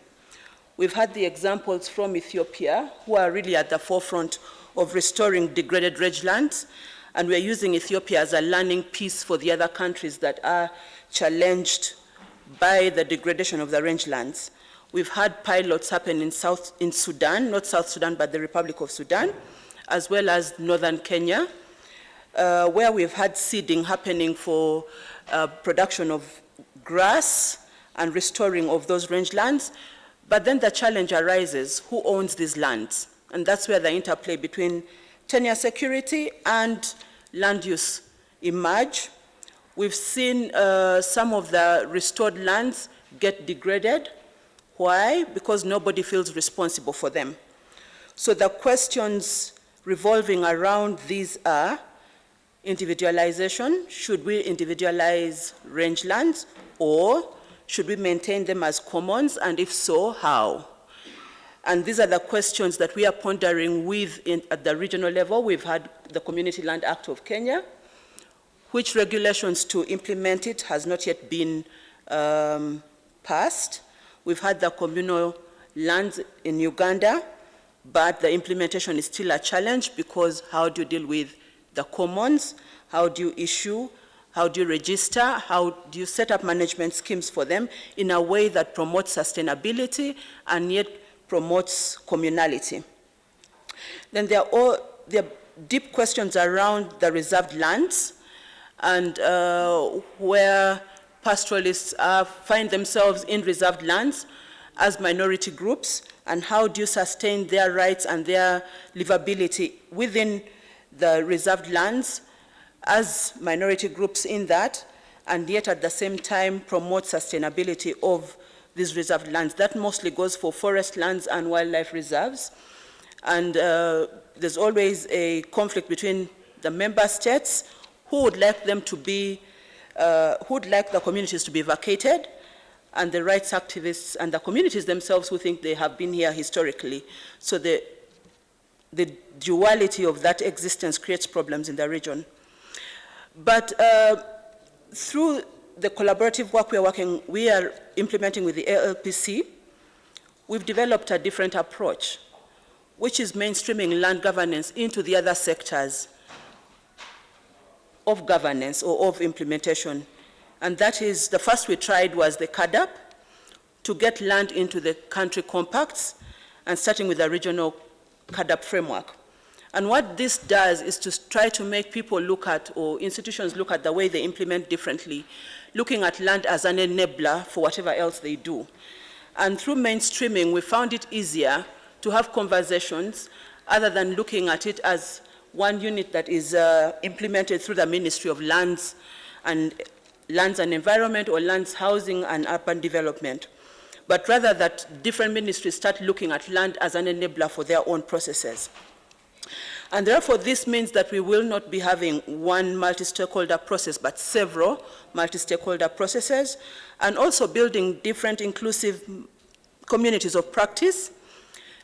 We've had the examples from Ethiopia, who are really at the forefront of restoring degraded rangelands, and we're using Ethiopia as a learning piece for the other countries that are challenged by the degradation of the rangelands. We've had pilots happen in Sudan, not South Sudan, but the Republic of Sudan, as well as northern Kenya, where we've had seeding happening for production of grass and restoring of those rangelands. But then the challenge arises, who owns these lands? And that's where the interplay between tenure security and land use emerge. We've seen some of the restored lands get degraded. Why? Because nobody feels responsible for them. So the questions revolving around these are individualization. Should we individualize rangelands, or should we maintain them as commons, and if so, how? And these are the questions that we are pondering at the regional level. We've had the Community Land Act of Kenya, which regulations to implement it has not yet been passed. We've had the communal lands in Uganda, but the implementation is still a challenge, because how do you deal with the commons? How do you issue? How do you register? How do you set up management schemes for them in a way that promotes sustainability and yet promotes communality? Then there are deep questions around the reserved lands, and where pastoralists find themselves in reserved lands as minority groups, and how do you sustain their rights and their livability within the reserved lands as minority groups in that, and yet at the same time promote sustainability of these reserved lands. That mostly goes for forest lands and wildlife reserves. And there's always a conflict between the member states who would like them to be, who would like the communities to be vacated, and the rights activists and the communities themselves who think they have been here historically. So the duality of that existence creates problems in the region. But through the collaborative work we are implementing with the ALPC, we've developed a different approach, which is mainstreaming land governance into the other sectors of governance or of implementation. And that is, the first we tried was the CADAP, to get land into the country compacts, and starting with the regional CADAP framework. And what this does is to try to make people look at, or institutions look at, the way they implement differently, looking at land as an enabler for whatever else they do. And through mainstreaming, we found it easier to have conversations other than looking at it as one unit that is implemented through the Ministry of Lands and Environment, or Lands, Housing and Urban Development, but rather that different ministries start looking at land as an enabler for their own processes. And therefore, this means that we will not be having one multi-stakeholder process, but several multi-stakeholder processes, and also building different inclusive communities of practice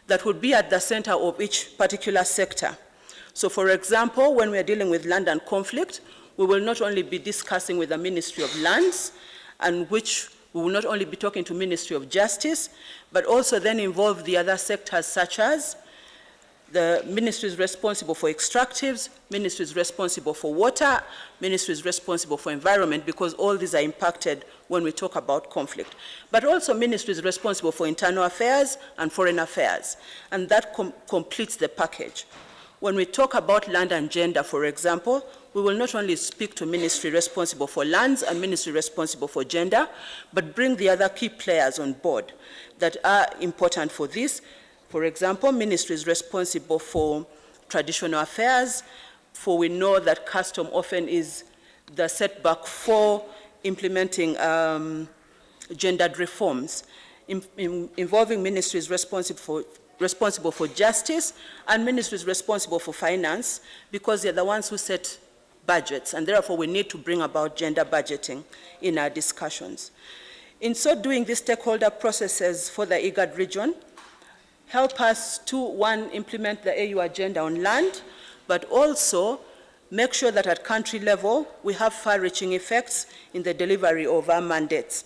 that would be at the center of each particular sector. So for example, when we're dealing with land and conflict, we will not only be discussing with the Ministry of Lands, and which we will not only be talking to Ministry of Justice, but also then involve the other sectors such as The ministry is responsible for extractives, ministry is responsible for water, ministry is responsible for environment, because all these are impacted when we talk about conflict. But also ministry is responsible for internal affairs and foreign affairs, and that completes the package. When we talk about land and gender, for example, we will not only speak to ministry responsible for lands and ministry responsible for gender, but bring the other key players on board that are important for this. For example, ministry is responsible for traditional affairs, for we know that custom often is the setback for implementing gendered reforms. Involving ministries responsible for justice, and ministries responsible for finance, because they're the ones who set budgets, and therefore we need to bring about gender budgeting in our discussions. In so doing, these stakeholder processes for the IGAD region help us to, one, implement the AU agenda on land, but also make sure that at country level we have far-reaching effects in the delivery of our mandates.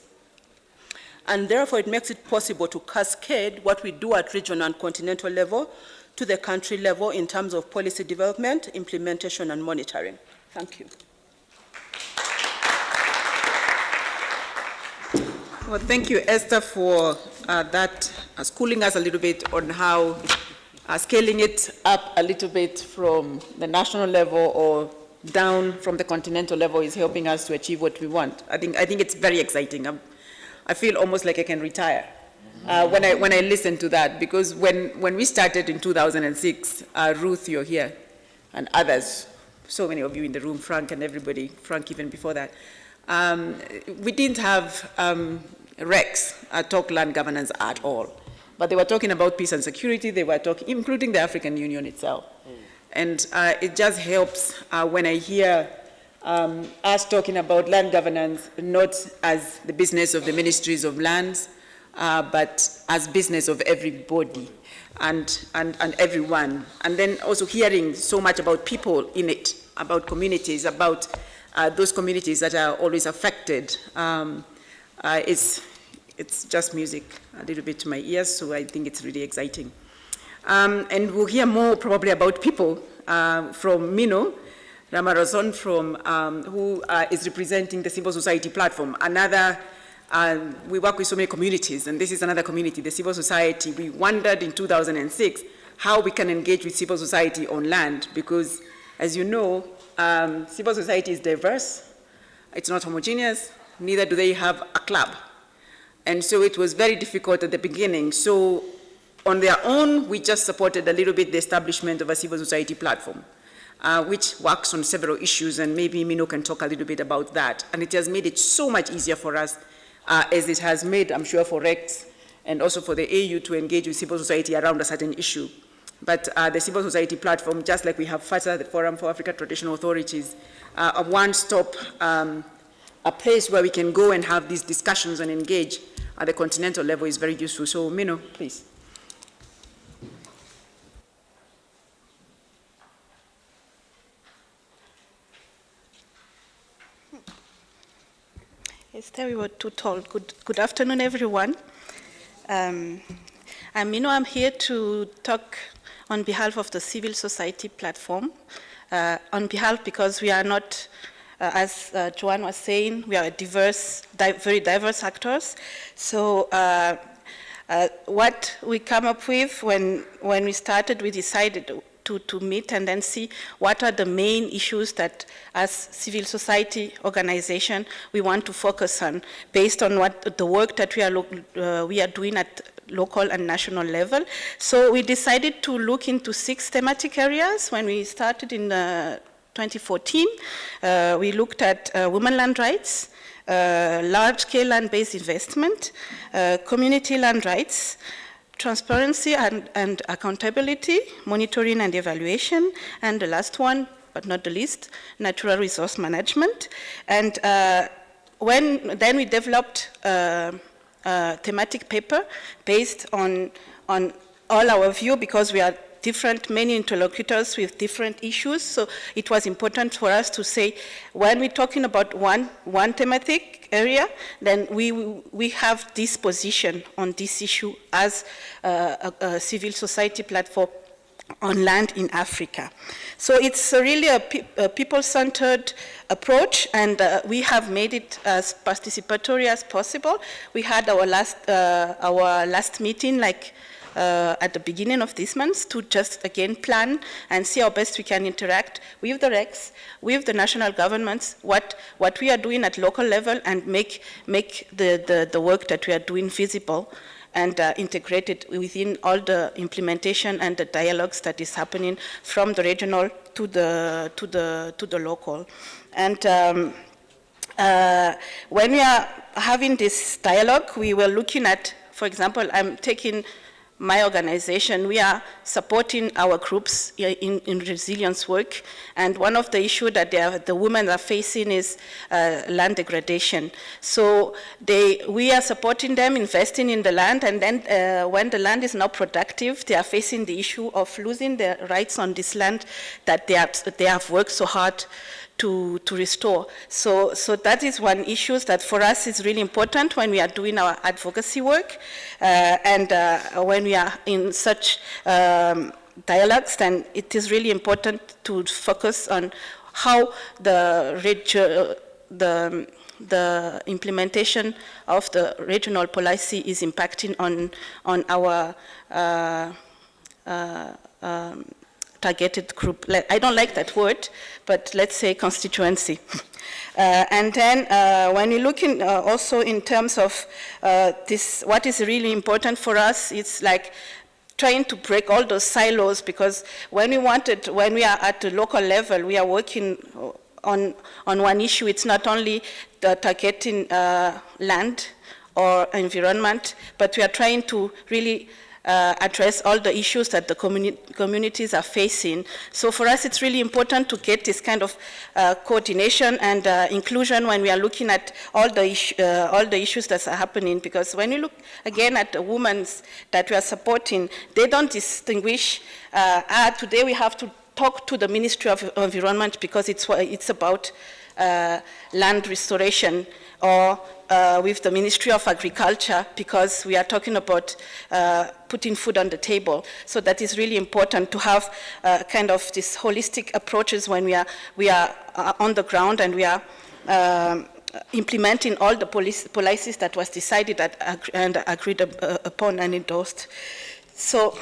And therefore it makes it possible to cascade what we do at regional and continental level to the country level in terms of policy development, implementation, and monitoring. Thank you. Well, thank you, Esther, for that, schooling us a little bit on how scaling it up a little bit from the national level or down from the continental level is helping us to achieve what we want. I think it's very exciting. I feel almost like I can retire when I listen to that, because when we started in 2006, Ruth, you're here, and others, so many of you in the room, Frank and everybody, Frank even before that, we didn't have RECs talk land governance at all. But they were talking about peace and security, they were talking, including the African Union itself. And it just helps when I hear us talking about land governance, not as the business of the ministries of lands, but as business of everybody and everyone. And then also hearing so much about people in it, about communities, about those communities that are always affected. It's just music a little bit to my ears, so I think it's really exciting. And we'll hear more probably about people from Mino Ramarazon, who is representing the civil society platform. Another, we work with so many communities, and this is another community, the civil society. We wondered in 2006 how we can engage with civil society on land, because as you know, civil society is diverse, it's not homogeneous, neither do they have a club. And so it was very difficult at the beginning. So on their own, we just supported a little bit the establishment of a civil society platform, which works on several issues, and maybe Mino can talk a little bit about that. And it has made it so much easier for us, as it has made, I'm sure, for RECs and also for the AU to engage with civil society around a certain issue. But the civil society platform, just like we have FATA, the Forum for African Traditional Authorities, a one-stop, a place where we can go and have these discussions and engage at the continental level is very useful. So, Mino, please. Esther, we were too tall. Good afternoon, everyone. I'm Mino. I'm here to talk on behalf of the civil society platform. On behalf, because we are not, as Joanne was saying, we are diverse, very diverse actors. So what we come up with when we started, we decided to meet and then see what are the main issues that as civil society organization we want to focus on based on what the work that we are doing at local and national level. So we decided to look into 6 thematic areas. When we started in 2014, we looked at women land rights, large-scale land-based investment, community land rights, transparency and accountability, monitoring and evaluation, and the last one, but not the least, natural resource management. And then we developed a thematic paper based on all our view, because we are many interlocutors with different issues. So it was important for us to say, when we're talking about one thematic area, then we have this position on this issue as a civil society platform on land in Africa. So it's really a people-centered approach, and we have made it as participatory as possible. We had our last meeting at the beginning of this month to just again plan and see how best we can interact with the RECs, with the national governments, what we are doing at local level, and make the work that we are doing visible and integrated within all the implementation and the dialogues that is happening from the regional to the local. And when we are having this dialogue, we were looking at, for example, I'm taking my organization, we are supporting our groups in resilience work, and one of the issues that the women are facing is land degradation. So we are supporting them, investing in the land, and then when the land is not productive, they are facing the issue of losing their rights on this land that they have worked so hard to restore. So that is one issue that for us is really important when we are doing our advocacy work, and when we are in such dialogues, then it is really important to focus on how the implementation of the regional policy is impacting on our targeted group. I don't like that word, but let's say constituency. And then when you look in also in terms of this, what is really important for us, it's like trying to break all those silos, because when we are at the local level, we are working on one issue. It's not only the targeting land or environment, but we are trying to really address all the issues that the communities are facing. So for us, it's really important to get this kind of coordination and inclusion when we are looking at all the issues that are happening. Because when you look again at the women that we are supporting, they don't distinguish. Today we have to talk to the Ministry of Environment because it's about land restoration, or with the Ministry of Agriculture because we are talking about putting food on the table. So that is really important to have kind of this holistic approaches when we are on the ground and we are implementing all the policies that was decided and agreed upon and endorsed. So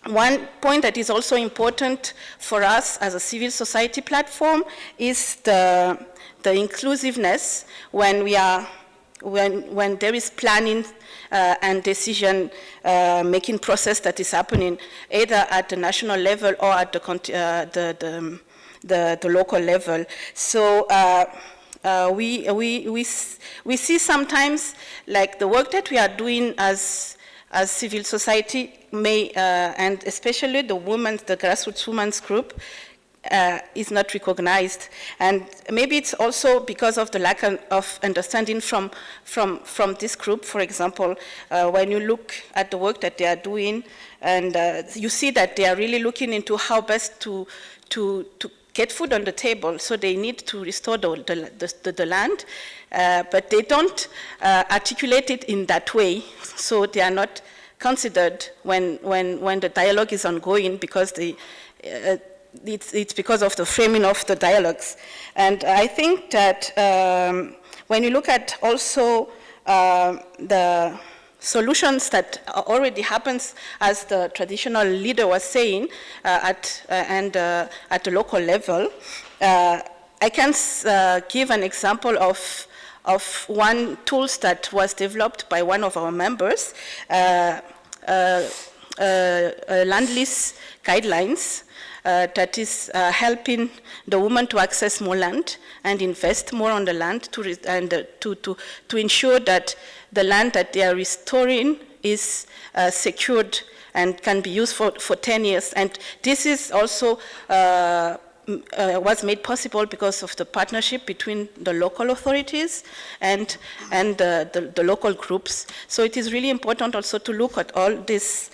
one point that is also important for us as a civil society platform is the inclusiveness when there is planning and decision making process that is happening either at the national level or at the local level. So we see sometimes like the work that we are doing as civil society may, and especially the grassroots women's group, is not recognized, and maybe it's also because of the lack of understanding from this group. For example, when you look at the work that they are doing, and you see that they are really looking into how best to get food on the table. So they need to restore the land, but they don't articulate it in that way. So they are not considered when the dialogue is ongoing, because it's because of the framing of the dialogues. And I think that when you look at also the solutions that already happens, as the traditional leader was saying, at the local level, I can give an example of one tools that was developed by one of our members, land lease guidelines, that is helping the woman to access more land and invest more on the land to ensure that the land that they are restoring is secured and can be used for 10 years. And this is also was made possible because of the partnership between the local authorities and the local groups. So it is really important also to look at all these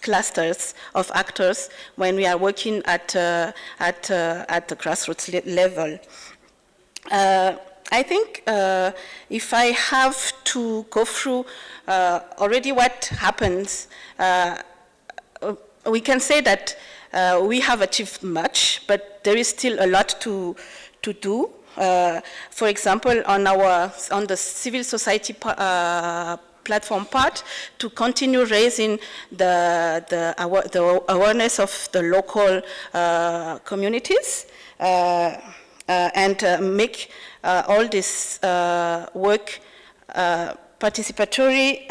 clusters of actors when we are working at the grassroots level. I think if I have to go through already what happens, we can say that we have achieved much, but there is still a lot to do. For example, on the civil society platform part, to continue raising the awareness of the local communities and make all this work participatory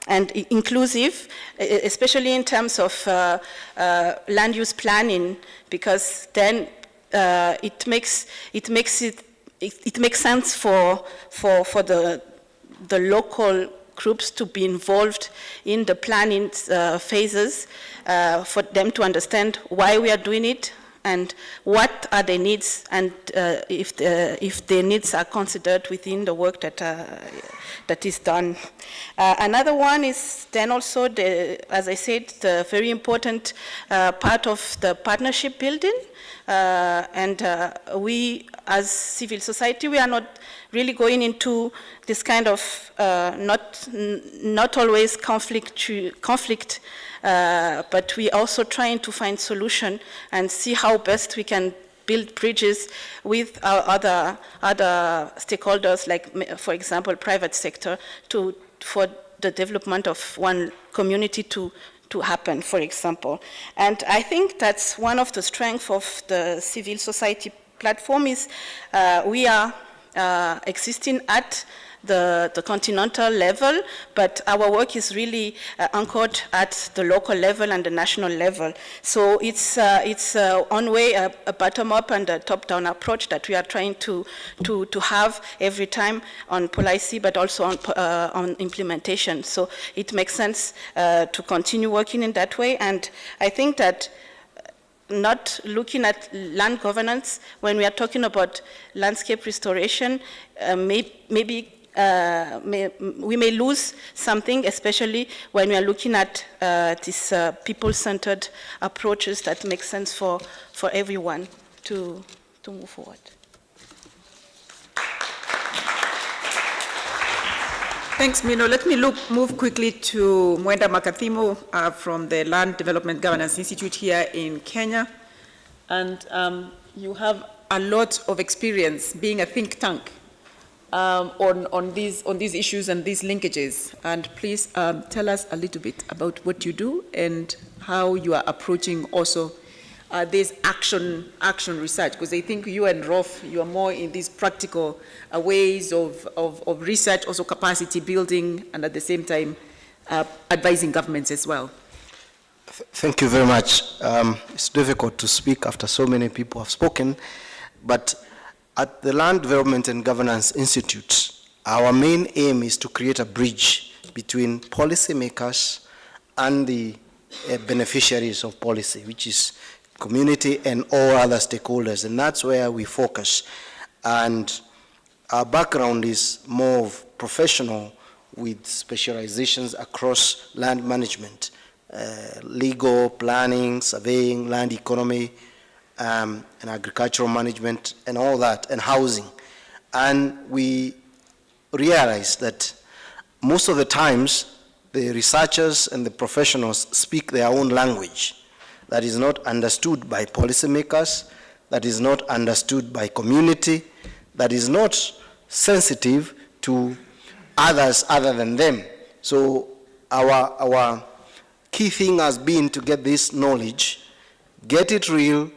and inclusive, especially in terms of land use planning, because then it makes sense for the local groups to be involved in the planning phases, for them to understand why we are doing it and what are their needs, and if their needs are considered within the work that is done. Another one is then also, as I said, the very important part of the partnership building. And we, as civil society, we are not really going into this kind of not always conflict, but we also trying to find solution and see how best we can build bridges with our other stakeholders, like, for example, private sector, for the development of one community to happen, for example. And I think that's one of the strengths of the civil society platform is we are existing at the continental level, but our work is really anchored at the local level and the national level. So it's one way a bottom-up and a top-down approach that we are trying to have every time on policy, but also on implementation. So it makes sense to continue working in that way, and I think that not looking at land governance when we are talking about landscape restoration, maybe we may lose something, especially when we are looking at these people-centered approaches that make sense for everyone to move forward. Thanks, Mino. Let me move quickly to Mwenda Makathimo from the Land Development Governance Institute here in Kenya. And you have a lot of experience being a think tank on these issues and these linkages. And please tell us a little bit about what you do and how you are approaching also this action research, because I think you and Rolf, you are more in these practical ways of research, also capacity building, and at the same time advising governments as well. Thank you very much. It's difficult to speak after so many people have spoken, but at the Land Development and Governance Institute, our main aim is to create a bridge between policymakers and the beneficiaries of policy, which is community and all other stakeholders, and that's where we focus. And our background is more of professional with specializations across land management, legal, planning, surveying, land economy, and agricultural management, and all that, and housing. And we realize that most of the times the researchers and the professionals speak their own language that is not understood by policymakers, that is not understood by community, that is not sensitive to others other than them. So our key thing has been to get this knowledge, get it real,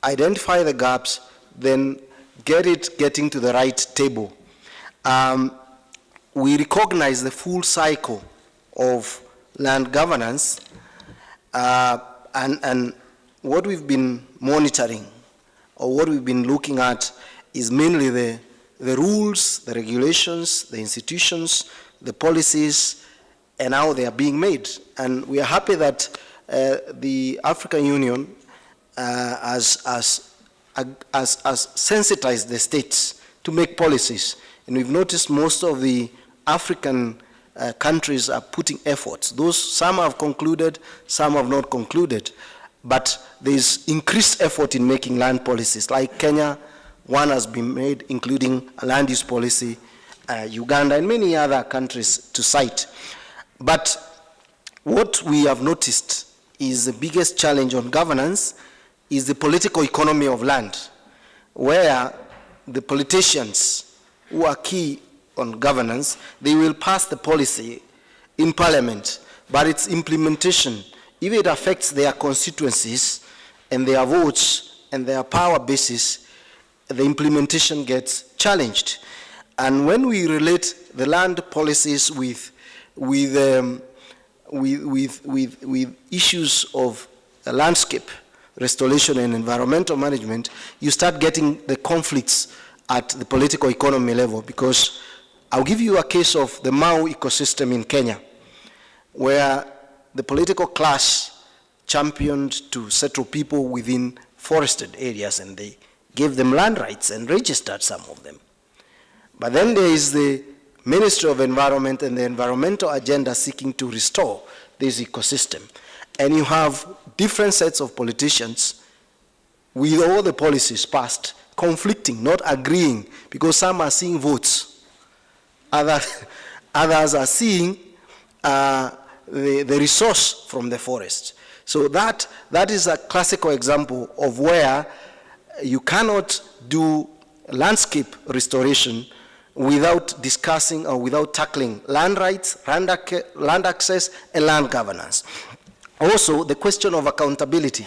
identify the gaps, then getting to the right table. We recognize the full cycle of land governance, and what we've been monitoring, or what we've been looking at, is mainly the rules, the regulations, the institutions, the policies, and how they are being made. And we are happy that the African Union has sensitized the states to make policies. And we've noticed most of the African countries are putting efforts. Some have concluded, some have not concluded, but there's increased effort in making land policies. Like Kenya, one has been made, including a land use policy, Uganda, and many other countries to cite. But what we have noticed is the biggest challenge on governance is the political economy of land, where the politicians who are key on governance, they will pass the policy in parliament, but its implementation, if it affects their constituencies and their votes and their power basis, the implementation gets challenged. And when we relate the land policies with issues of landscape restoration and environmental management, you start getting the conflicts at the political economy level. Because I'll give you a case of the Mau ecosystem in Kenya, where the political class championed to settle people within forested areas, and they gave them land rights and registered some of them. But then there is the Ministry of Environment and the environmental agenda seeking to restore this ecosystem. And you have different sets of politicians with all the policies passed, conflicting, not agreeing, because some are seeing votes. Others are seeing the resource from the forest. So that is a classical example of where you cannot do landscape restoration without discussing or without tackling land rights, land access, and land governance. Also, the question of accountability,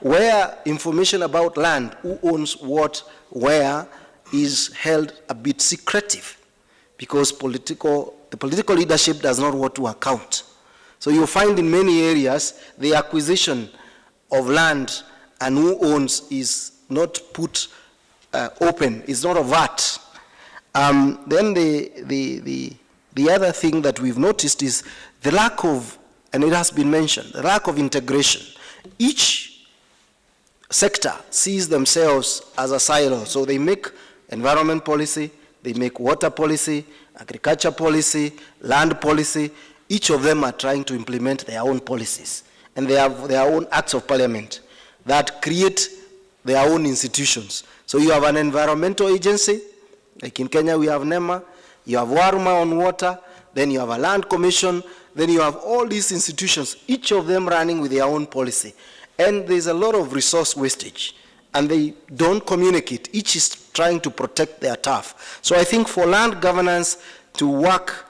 where information about land, who owns what, where, is held a bit secretive, because the political leadership does not want to account. So you find in many areas the acquisition of land and who owns is not put open, it's not a VAT. Then the other thing that we've noticed is the lack of, and it has been mentioned, the lack of integration. Each sector sees themselves as a silo, so they make environment policy, they make water policy, agriculture policy, land policy. Each of them are trying to implement their own policies, and they have their own acts of parliament that create their own institutions. So you have an environmental agency, like in Kenya we have NEMA, you have Warma on water, then you have a land commission, then you have all these institutions, each of them running with their own policy. And there's a lot of resource wastage, and they don't communicate. Each is trying to protect their turf. So I think for land governance to work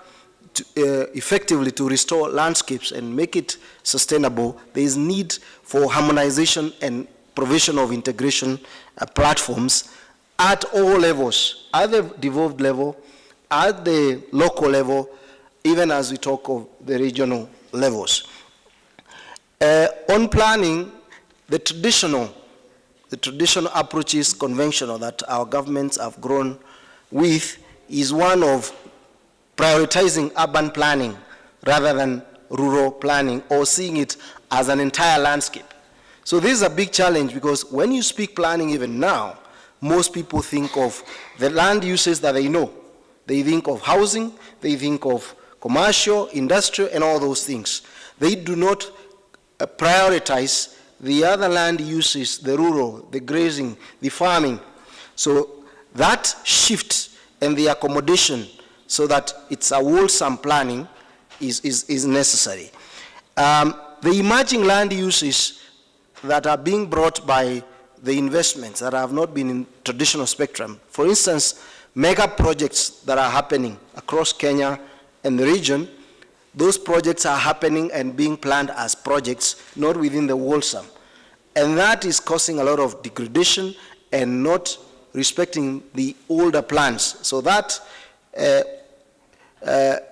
effectively to restore landscapes and make it sustainable, there is need for harmonization and provision of integration platforms at all levels, at the devolved level, at the local level, even as we talk of the regional levels. On planning, the traditional approaches, conventional, that our governments have grown with is one of prioritizing urban planning rather than rural planning, or seeing it as an entire landscape. So this is a big challenge, because when you speak planning even now, most people think of the land uses that they know. They think of housing, they think of commercial, industrial, and all those things. They do not prioritize the other land uses, the rural, the grazing, the farming. So that shift and the accommodation so that it's a wholesome planning is necessary. The emerging land uses that are being brought by the investments that have not been in traditional spectrum, for instance, mega projects that are happening across Kenya and the region, those projects are happening and being planned as projects, not within the wholesome. And that is causing a lot of degradation and not respecting the older plans. So that the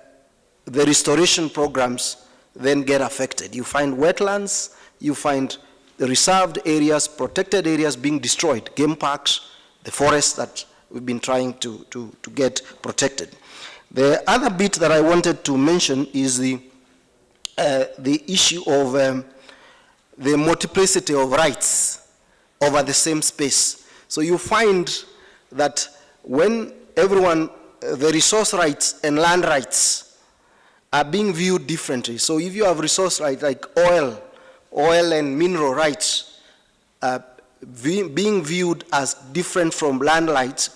restoration programs then get affected. You find wetlands, you find the reserved areas, protected areas being destroyed, game parks, the forests that we've been trying to get protected. The other bit that I wanted to mention is the issue of the multiplicity of rights over the same space. So you find that when everyone, the resource rights and land rights are being viewed differently. So if you have resource rights like oil and mineral rights being viewed as different from land rights,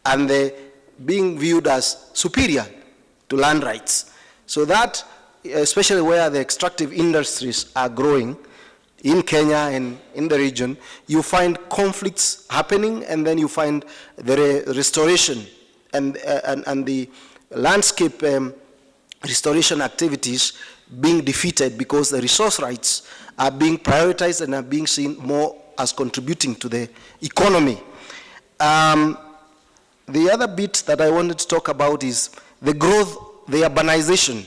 and being viewed as superior to land rights. So that especially where the extractive industries are growing, in Kenya and in the region, you find conflicts happening, and then you find the restoration and the landscape restoration activities being defeated because the resource rights are being prioritized and are being seen more as contributing to the economy. The other bit that I wanted to talk about is the growth, the urbanization,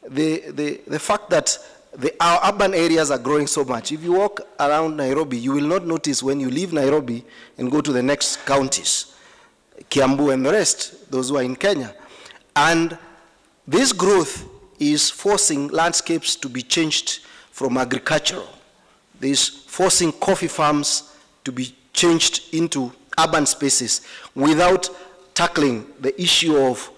the fact that our urban areas are growing so much. If you walk around Nairobi, you will not notice when you leave Nairobi and go to the next counties, Kiambu and the rest, those who are in Kenya. And this growth is forcing landscapes to be changed from agricultural. This forcing coffee farms to be changed into urban spaces without tackling the issue of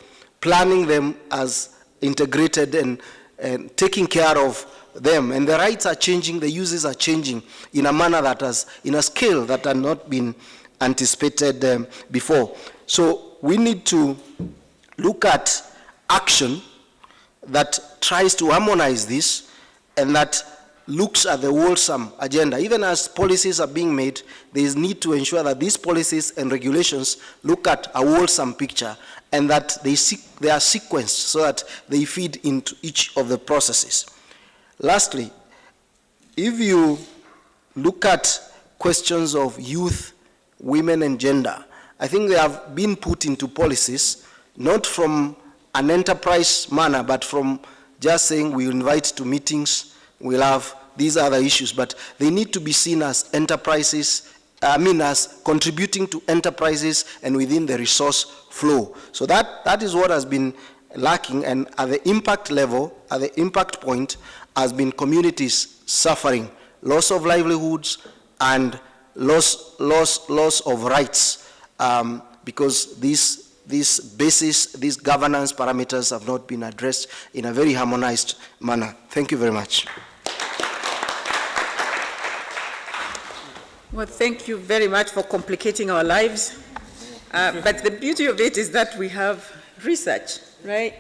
planning them as integrated and taking care of them. And the rights are changing, the uses are changing in a manner that has, in a scale that had not been anticipated before. So we need to look at action that tries to harmonize this and that looks at the wholesome agenda. Even as policies are being made, there is need to ensure that these policies and regulations look at a wholesome picture and that they are sequenced so that they feed into each of the processes. Lastly, if you look at questions of youth, women, and gender, I think they have been put into policies, not from an enterprise manner, but from just saying we invite to meetings, we'll have these other issues, but they need to be seen as enterprises, as contributing to enterprises and within the resource flow. So that is what has been lacking, and at the impact level, at the impact point, has been communities suffering, loss of livelihoods and loss of rights, because these basis, these governance parameters have not been addressed in a very harmonized manner. Thank you very much. Well, thank you very much for complicating our lives. But the beauty of it is that we have research, right?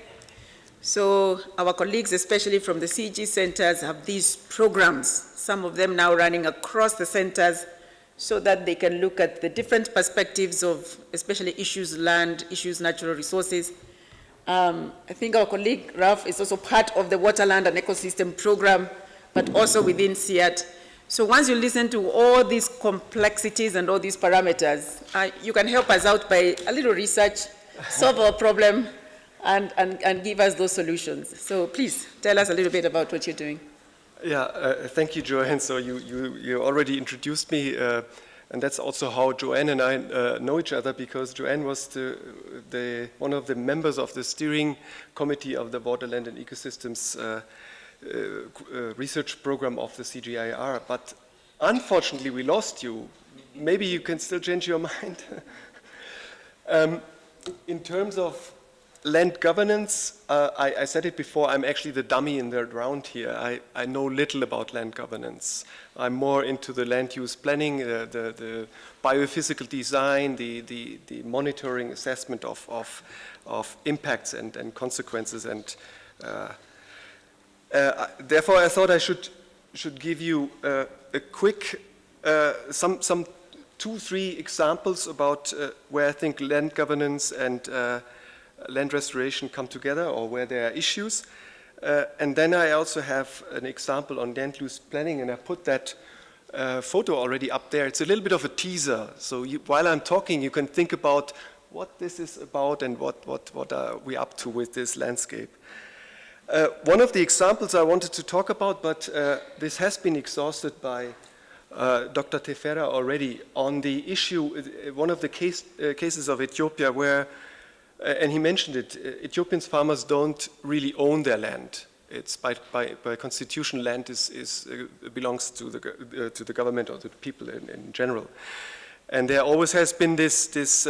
So our colleagues, especially from the CG centers, have these programs, some of them now running across the centers, so that they can look at the different perspectives of especially issues land, issues natural resources. I think our colleague Ralph is also part of the Waterland and Ecosystem Program, but also within CIAT. So once you listen to all these complexities and all these parameters, you can help us out by a little research, solve our problem, and give us those solutions. So please, tell us a little bit about what you're doing. Yeah, thank you, Joanne. So you already introduced me, and that's also how Joanne and I know each other, because Joanne was one of the members of the steering committee of the Waterland and Ecosystems research program of the CGIAR. But unfortunately, we lost you. Maybe you can still change your mind. In terms of land governance, I said it before, I'm actually the dummy in the round here. I know little about land governance. I'm more into the land use planning, the biophysical design, the monitoring assessment of impacts and consequences. And therefore, I thought I should give you a quick, some 2-3 examples about where I think land governance and land restoration come together, or where there are issues. And then I also have an example on land use planning, and I put that photo already up there. It's a little bit of a teaser. So while I'm talking, you can think about what this is about and what are we up to with this landscape. One of the examples I wanted to talk about, but this has been exhausted by Dr. Tefera already, on the issue, one of the cases of Ethiopia where, and he mentioned it, Ethiopian farmers don't really own their land. It's by constitution, land belongs to the government or to the people in general. And there always has been this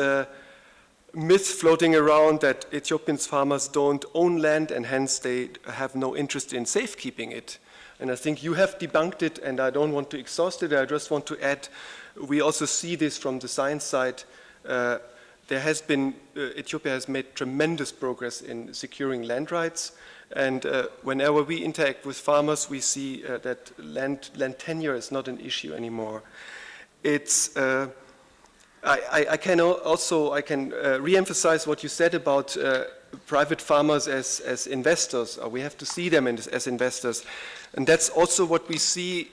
myth floating around that Ethiopian farmers don't own land and hence they have no interest in safekeeping it. And I think you have debunked it, and I don't want to exhaust it. I just want to add, we also see this from the science side. There has been, Ethiopia has made tremendous progress in securing land rights, And whenever we interact with farmers, we see that land tenure is not an issue anymore. It's, I can re-emphasize what you said about private farmers as investors. We have to see them as investors. And that's also what we see.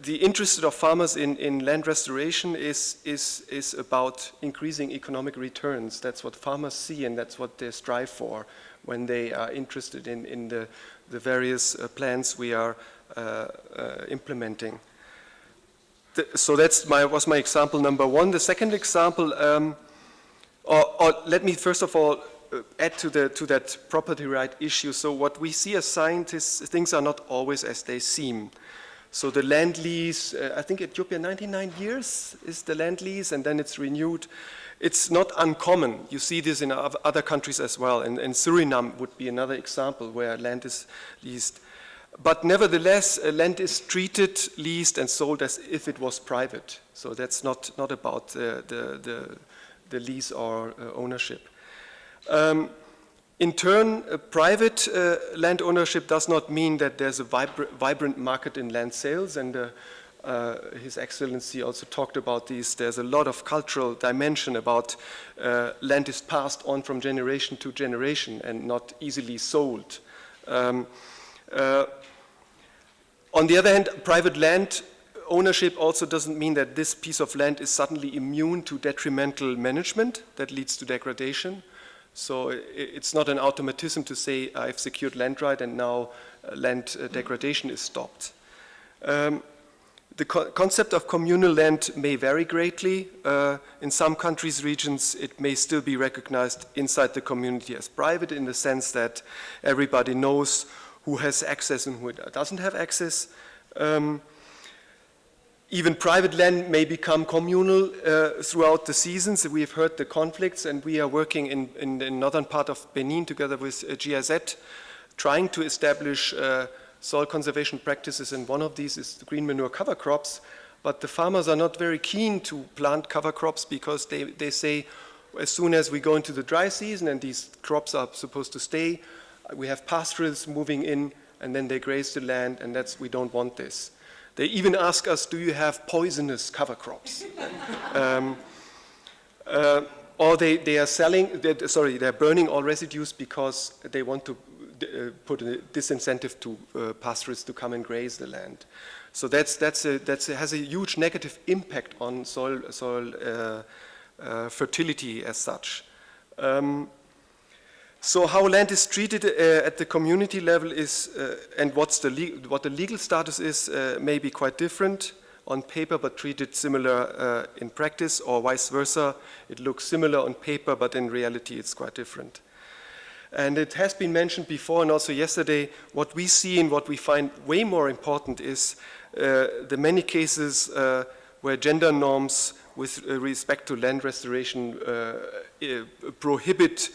The interest of farmers in land restoration is about increasing economic returns. That's what farmers see, and that's what they strive for when they are interested in the various plans we are implementing. So that's was my example number one. The second example, or let me first of all add to that property right issue. So what we see as scientists, things are not always as they seem. So the land lease, I think Ethiopia 99 years is the land lease, and then it's renewed. It's not uncommon. You see this in other countries as well, and Suriname would be another example where land is leased. But nevertheless, land is treated, leased, and sold as if it was private. So that's not about the lease or ownership. In turn, private land ownership does not mean that there's a vibrant market in land sales, and His Excellency also talked about these. There's a lot of cultural dimension about land is passed on from generation to generation and not easily sold. On the other hand, private land ownership also doesn't mean that this piece of land is suddenly immune to detrimental management that leads to degradation. So it's not an automatism to say I've secured land right and now land degradation is stopped. The concept of communal land may vary greatly. In some countries, regions, it may still be recognized inside the community as private in the sense that everybody knows who has access and who doesn't have access. Even private land may become communal throughout the seasons. We have heard the conflicts, and we are working in the northern part of Benin together with GIZ, trying to establish soil conservation practices, and one of these is the green manure cover crops. But the farmers are not very keen to plant cover crops because they say as soon as we go into the dry season and these crops are supposed to stay, we have pastoralists moving in and then they graze the land, and we don't want this. They even ask us, do you have poisonous cover crops? Or they're burning all residues because they want to put a disincentive to pastoralists to come and graze the land. So that has a huge negative impact on soil fertility as such. So how land is treated at the community level is, and what the legal status is, may be quite different on paper, but treated similar in practice, or vice versa. It looks similar on paper, but in reality it's quite different. And it has been mentioned before and also yesterday, what we see and what we find way more important is the many cases where gender norms with respect to land restoration prohibit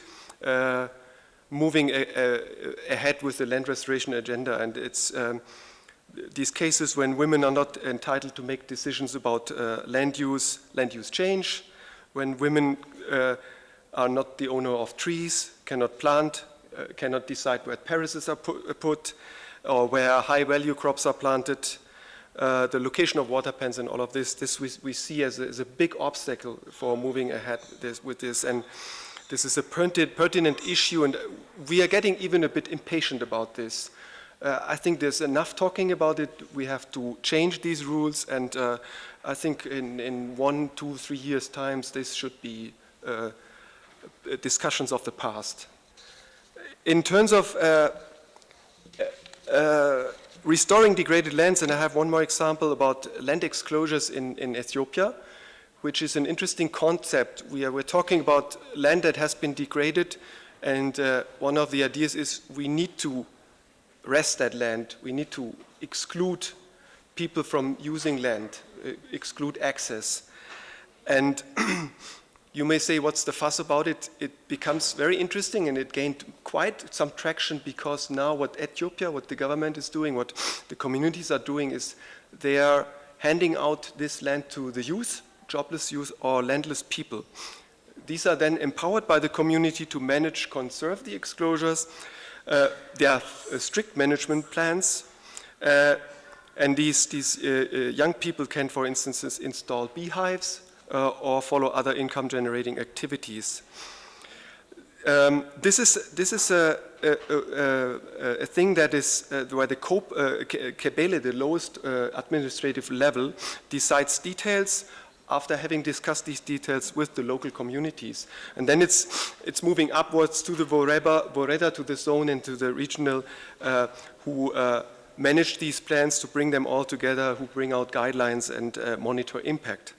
moving ahead with the land restoration agenda. And it's these cases when women are not entitled to make decisions about land use change, when women are not the owner of trees, cannot plant, cannot decide where terraces are put, or where high-value crops are planted, the location of water pans and all of this we see as a big obstacle for moving ahead with this. And this is a pertinent issue, and we are getting even a bit impatient about this. I think there's enough talking about it. We have to change these rules, and I think in 1, 2, 3 years' time, this should be discussions of the past. In terms of restoring degraded lands, and I have one more example about land exclosures in Ethiopia, which is an interesting concept. We're talking about land that has been degraded, and one of the ideas is we need to rest that land. We need to exclude people from using land, exclude access. And you may say, what's the fuss about it? It becomes very interesting, and it gained quite some traction because now what the government is doing, what the communities are doing is they are handing out this land to the youth, jobless youth or landless people. These are then empowered by the community to manage, conserve the exclosures, There are strict management plans, and these young people can, for instance, install beehives or follow other income-generating activities. This is a thing that is where the Kebele, the lowest administrative level, decides details after having discussed these details with the local communities. And then it's moving upwards to the Voreda, to the zone and to the regional who manage these plans to bring them all together, who bring out guidelines and monitor impact.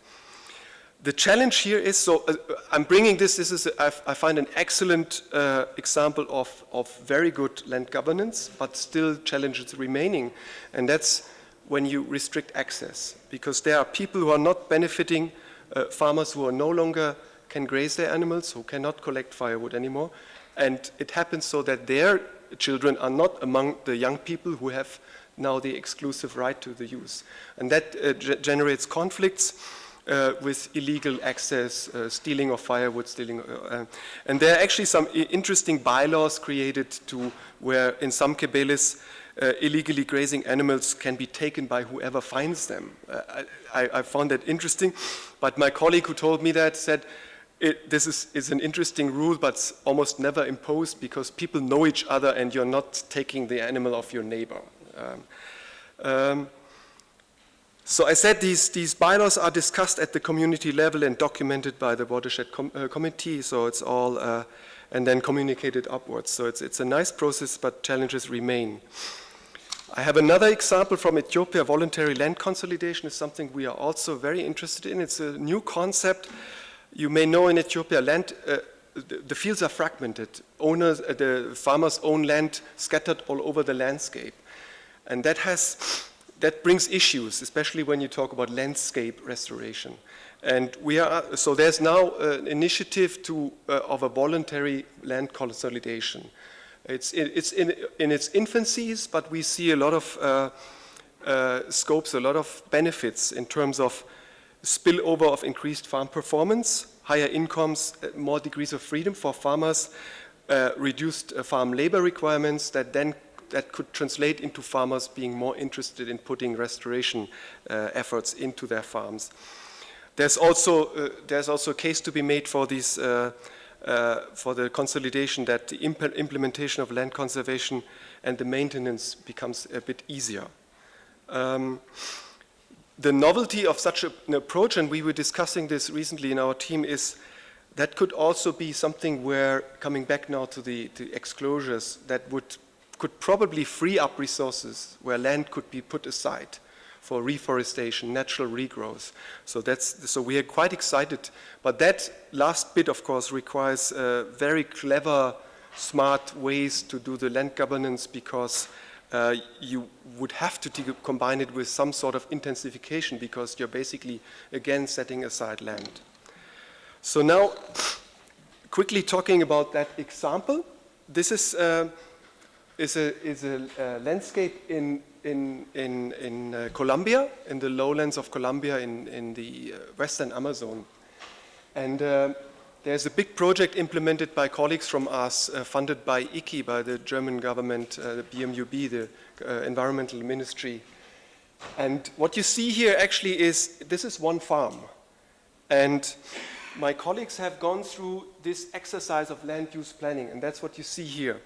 The challenge here is, so I'm bringing this is, I find an excellent example of very good land governance, but still challenges remaining, and that's when you restrict access, because there are people who are not benefiting, farmers who are no longer can graze their animals, who cannot collect firewood anymore, and it happens so that their children are not among the young people who have now the exclusive right to the use. And that generates conflicts with illegal access, stealing of firewood, and there are actually some interesting bylaws created to where in some Kebeles illegally grazing animals can be taken by whoever finds them. I found that interesting, but my colleague who told me that said, this is an interesting rule, but almost never imposed because people know each other and you're not taking the animal of your neighbor. So I said these bylaws are discussed at the community level and documented by the watershed committee, so it's all, and then communicated upwards. So it's a nice process, but challenges remain. I have another example from Ethiopia. Voluntary land consolidation is something we are also very interested in. It's a new concept. You may know in Ethiopia, the fields are fragmented. The farmers own land scattered all over the landscape. And that brings issues, especially when you talk about landscape restoration. And so there's now an initiative of a voluntary land consolidation. It's in its infancies, but we see a lot of scopes, a lot of benefits in terms of spillover of increased farm performance, higher incomes, more degrees of freedom for farmers, reduced farm labor requirements that could translate into farmers being more interested in putting restoration efforts into their farms. There's also a case to be made for these for the consolidation that the implementation of land conservation and the maintenance becomes a bit easier. The novelty of such an approach, and we were discussing this recently in our team, is that could also be something where, coming back now to the exclosures, that could probably free up resources where land could be put aside for reforestation, natural regrowth. So we are quite excited. But that last bit, of course, requires very clever, smart ways to do the land governance, because you would have to combine it with some sort of intensification, because you're basically, again, setting aside land. So now, quickly talking about that example. This is a landscape in Colombia, in the lowlands of Colombia, in the western Amazon. And there's a big project implemented by colleagues from us, funded by IKI, by the German government, the BMUB, the Environmental Ministry. And what you see here actually is, this is one farm. And my colleagues have gone through this exercise of land use planning, and that's what you see here.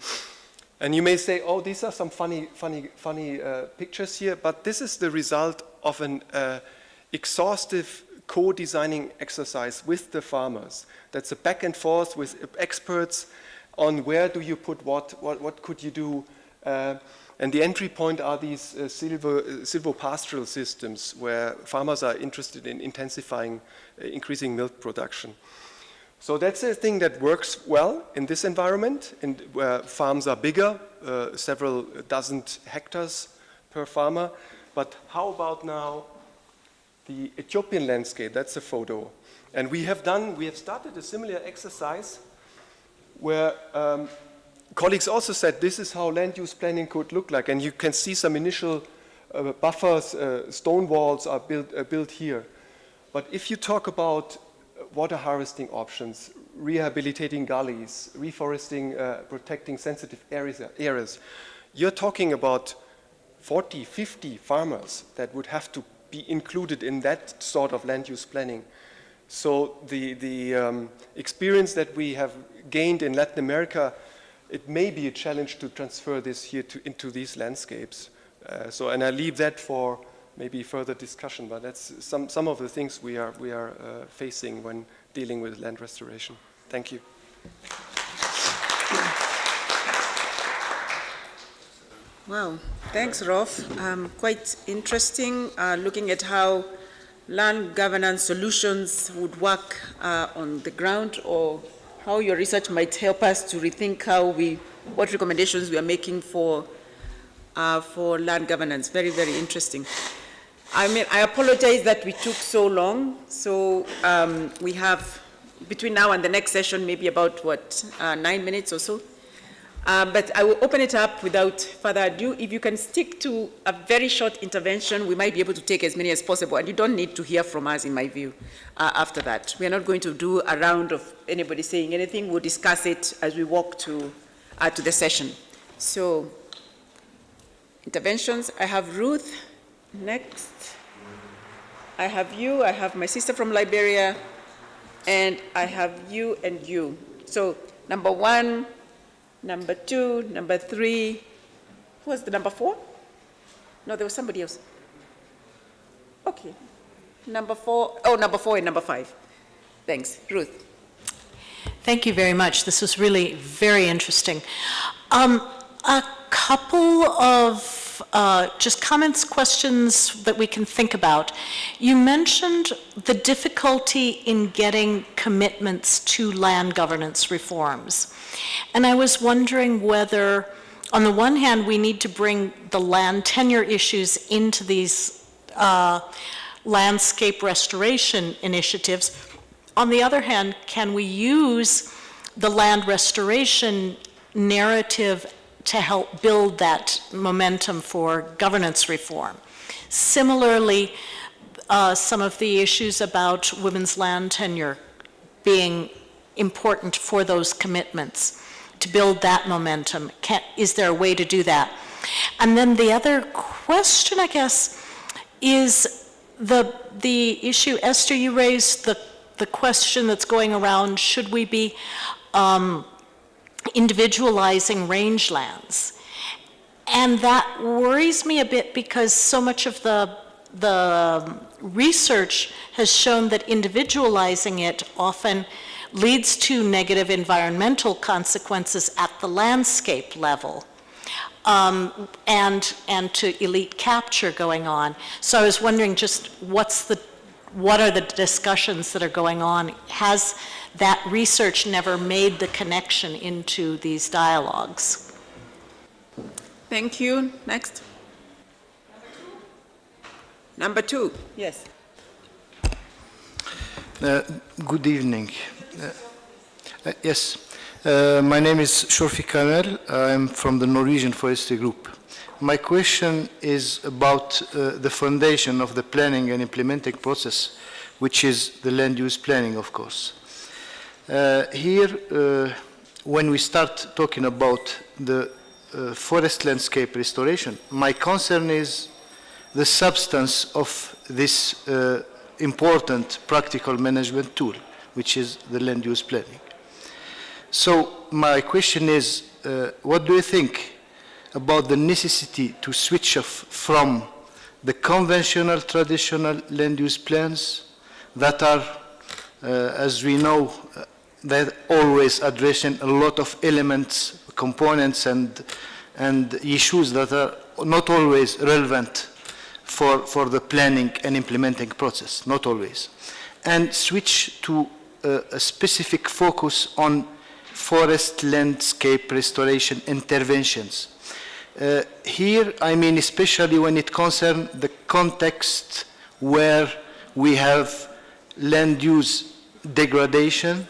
And you may say, oh, these are some funny pictures here, but this is the result of an exhaustive co-designing exercise with the farmers. That's a back and forth with experts on where do you put what could you do. And the entry point are these silvopastoral systems where farmers are interested in intensifying, increasing milk production. So that's a thing that works well in this environment, where farms are bigger, several dozen hectares per farmer. But how about now the Ethiopian landscape? That's a photo. And we have started a similar exercise where colleagues also said this is how land use planning could look like. And you can see some initial buffers, stone walls are built here. But if you talk about water harvesting options, rehabilitating gullies, reforesting, protecting sensitive areas. You're talking about 40, 50 farmers that would have to be included in that sort of land use planning. So the experience that we have gained in Latin America, it may be a challenge to transfer this here into these landscapes. And I leave that for maybe further discussion, but that's some of the things we are facing when dealing with land restoration. Thank you. Wow, thanks, Rolf. Quite interesting looking at how land governance solutions would work on the ground, or how your research might help us to rethink what recommendations we are making for land governance. Very, very interesting. I mean, I apologize that we took so long. So we have, between now and the next session, maybe about, 9 minutes or so. But I will open it up without further ado. If you can stick to a very short intervention, we might be able to take as many as possible. And you don't need to hear from us, in my view, after that. We are not going to do a round of anybody saying anything. We'll discuss it as we walk to the session. So, interventions. I have Ruth next. I have you. I have my sister from Liberia. And I have you and you. So, number 1, number 2, number 3. Who was the number 4? No, there was somebody else. Okay. Number 4. Oh, number 4 and number 5. Thanks. Ruth. Thank you very much. This was really very interesting. A couple of just comments, questions that we can think about. You mentioned the difficulty in getting commitments to land governance reforms. And I was wondering whether, on the one hand, we need to bring the land tenure issues into these landscape restoration initiatives. On the other hand, can we use the land restoration narrative to help build that momentum for governance reform? Similarly, some of the issues about women's land tenure being important for those commitments, to build that momentum. Is there a way to do that? And then the other question, I guess, is the issue, Esther, you raised the question that's going around, should we be individualizing rangelands? And that worries me a bit because so much of the research has shown that individualizing it often leads to negative environmental consequences at the landscape level, and to elite capture going on. So I was wondering just what are the discussions that are going on? Has that research never made the connection into these dialogues? Thank you. Next. Number 2. Yes. Good evening. Yes, my name is Shorfi Kamel. I'm from the Norwegian Forestry Group. My question is about the foundation of the planning and implementing process, which is the land use planning, of course. Here, when we start talking about the forest landscape restoration, my concern is the substance of this important practical management tool, which is the land use planning. So my question is, what do you think about the necessity to switch off from the conventional, traditional land use plans that are, as we know, they're always addressing a lot of elements, components, and issues that are not always relevant for the planning and implementing process, not always, and switch to a specific focus on forest landscape restoration interventions. Here, I mean, especially when it concerns the context where we have land use degradation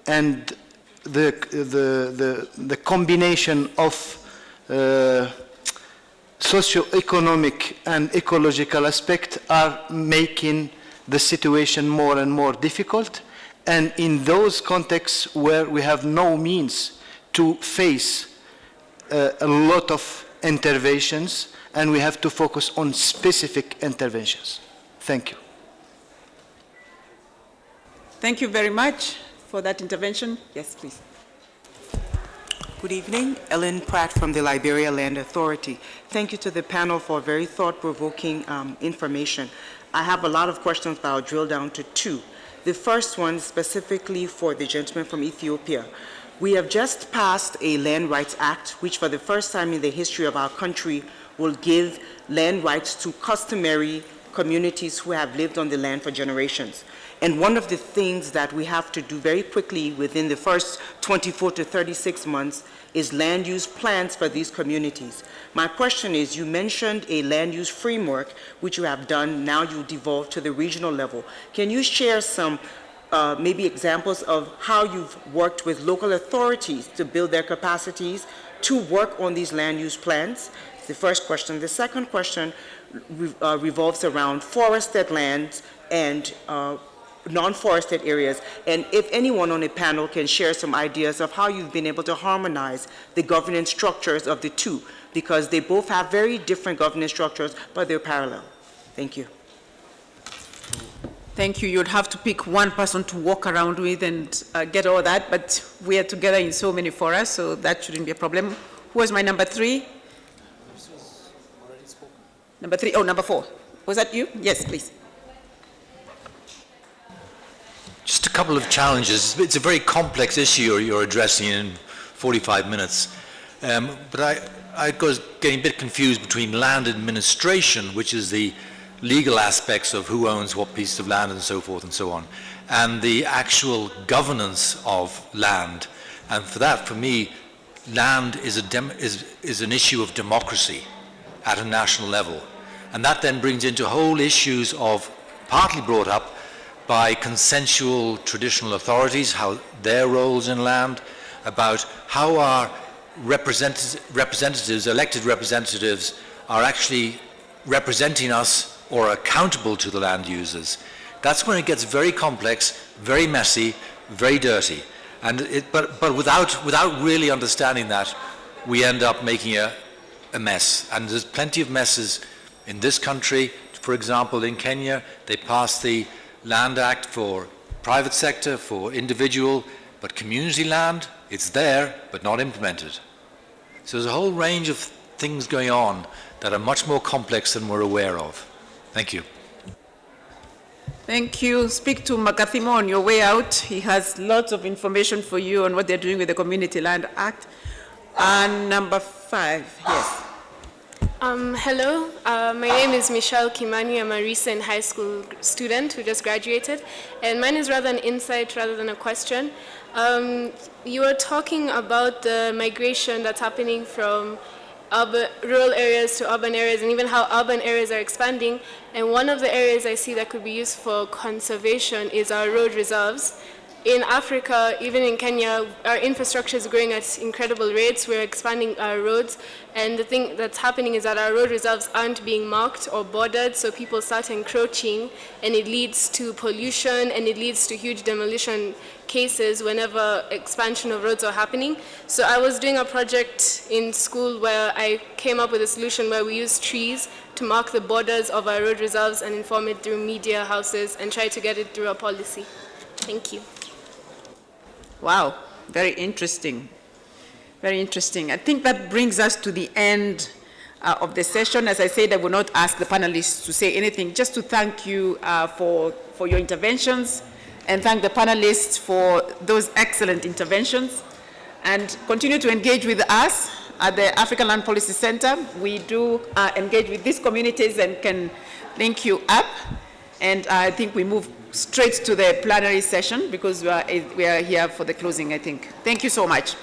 and the combination of socio-economic and ecological aspects are making the situation more and more difficult, And in those contexts where we have no means to face a lot of interventions, and we have to focus on specific interventions. Thank you. Thank you very much for that intervention. Yes, please. Good evening, Ellen Pratt from the Liberia Land Authority. Thank you to the panel for very thought-provoking information. I have a lot of questions, but I'll drill down to two. The first one specifically for the gentleman from Ethiopia. We have just passed a Land Rights Act, which for the first time in the history of our country will give land rights to customary communities who have lived on the land for generations. And one of the things that we have to do very quickly within the first 24 to 36 months is land use plans for these communities. My question is, you mentioned a land use framework, which you have done, now you devolve to the regional level. Can you share some maybe examples of how you've worked with local authorities to build their capacities to work on these land use plans? The first question. The second question revolves around forested lands and non-forested areas, and if anyone on the panel can share some ideas of how you've been able to harmonize the governance structures of the two, because they both have very different governance structures, but they're parallel. Thank you. Thank you. You'd have to pick one person to walk around with and get all that, but we are together in so many forums, so that shouldn't be a problem. Who was my number three? Number three, oh, number four. Was that you? Yes, please. Just a couple of challenges. It's a very complex issue you're addressing in 45 minutes. But I was getting a bit confused between land administration, which is the legal aspects of who owns what piece of land and so forth and so on, and the actual governance of land. And for that, for me, land is an issue of democracy at a national level. And that then brings into whole issues of, partly brought up by consensual traditional authorities, how their roles in land, about how our representatives, elected representatives, are actually representing us or accountable to the land users. That's when it gets very complex, very messy, very dirty. And but without really understanding that, we end up making a mess. And there's plenty of messes in this country. For example, in Kenya, they passed the Land Act for private sector, for individual, but community land, it's there, but not implemented. So there's a whole range of things going on that are much more complex than we're aware of. Thank you. Thank you. Speak to Makathimo on your way out. He has lots of information for you on what they're doing with the Community Land Act. And number 5, yes. Hello, my name is Michele Kimani. I'm a recent high school student who just graduated, and mine is rather an insight rather than a question. You were talking about the migration that's happening from rural areas to urban areas, and even how urban areas are expanding. And one of the areas I see that could be used for conservation is our road reserves. In Africa, even in Kenya, our infrastructure is growing at incredible rates. We're expanding our roads, and the thing that's happening is that our road reserves aren't being marked or bordered, so people start encroaching, and it leads to pollution, and it leads to huge demolition cases whenever expansion of roads are happening. So I was doing a project in school where I came up with a solution where we use trees to mark the borders of our road reserves and inform it through media houses and try to get it through a policy. Thank you. Wow, very interesting. Very interesting. I think that brings us to the end of the session. As I said, I will not ask the panelists to say anything, just to thank you for your interventions, and thank the panelists for those excellent interventions. And continue to engage with us at the African Land Policy Center. We do engage with these communities and can link you up. And I think we move straight to the plenary session because we are here for the closing, I think. Thank you so much.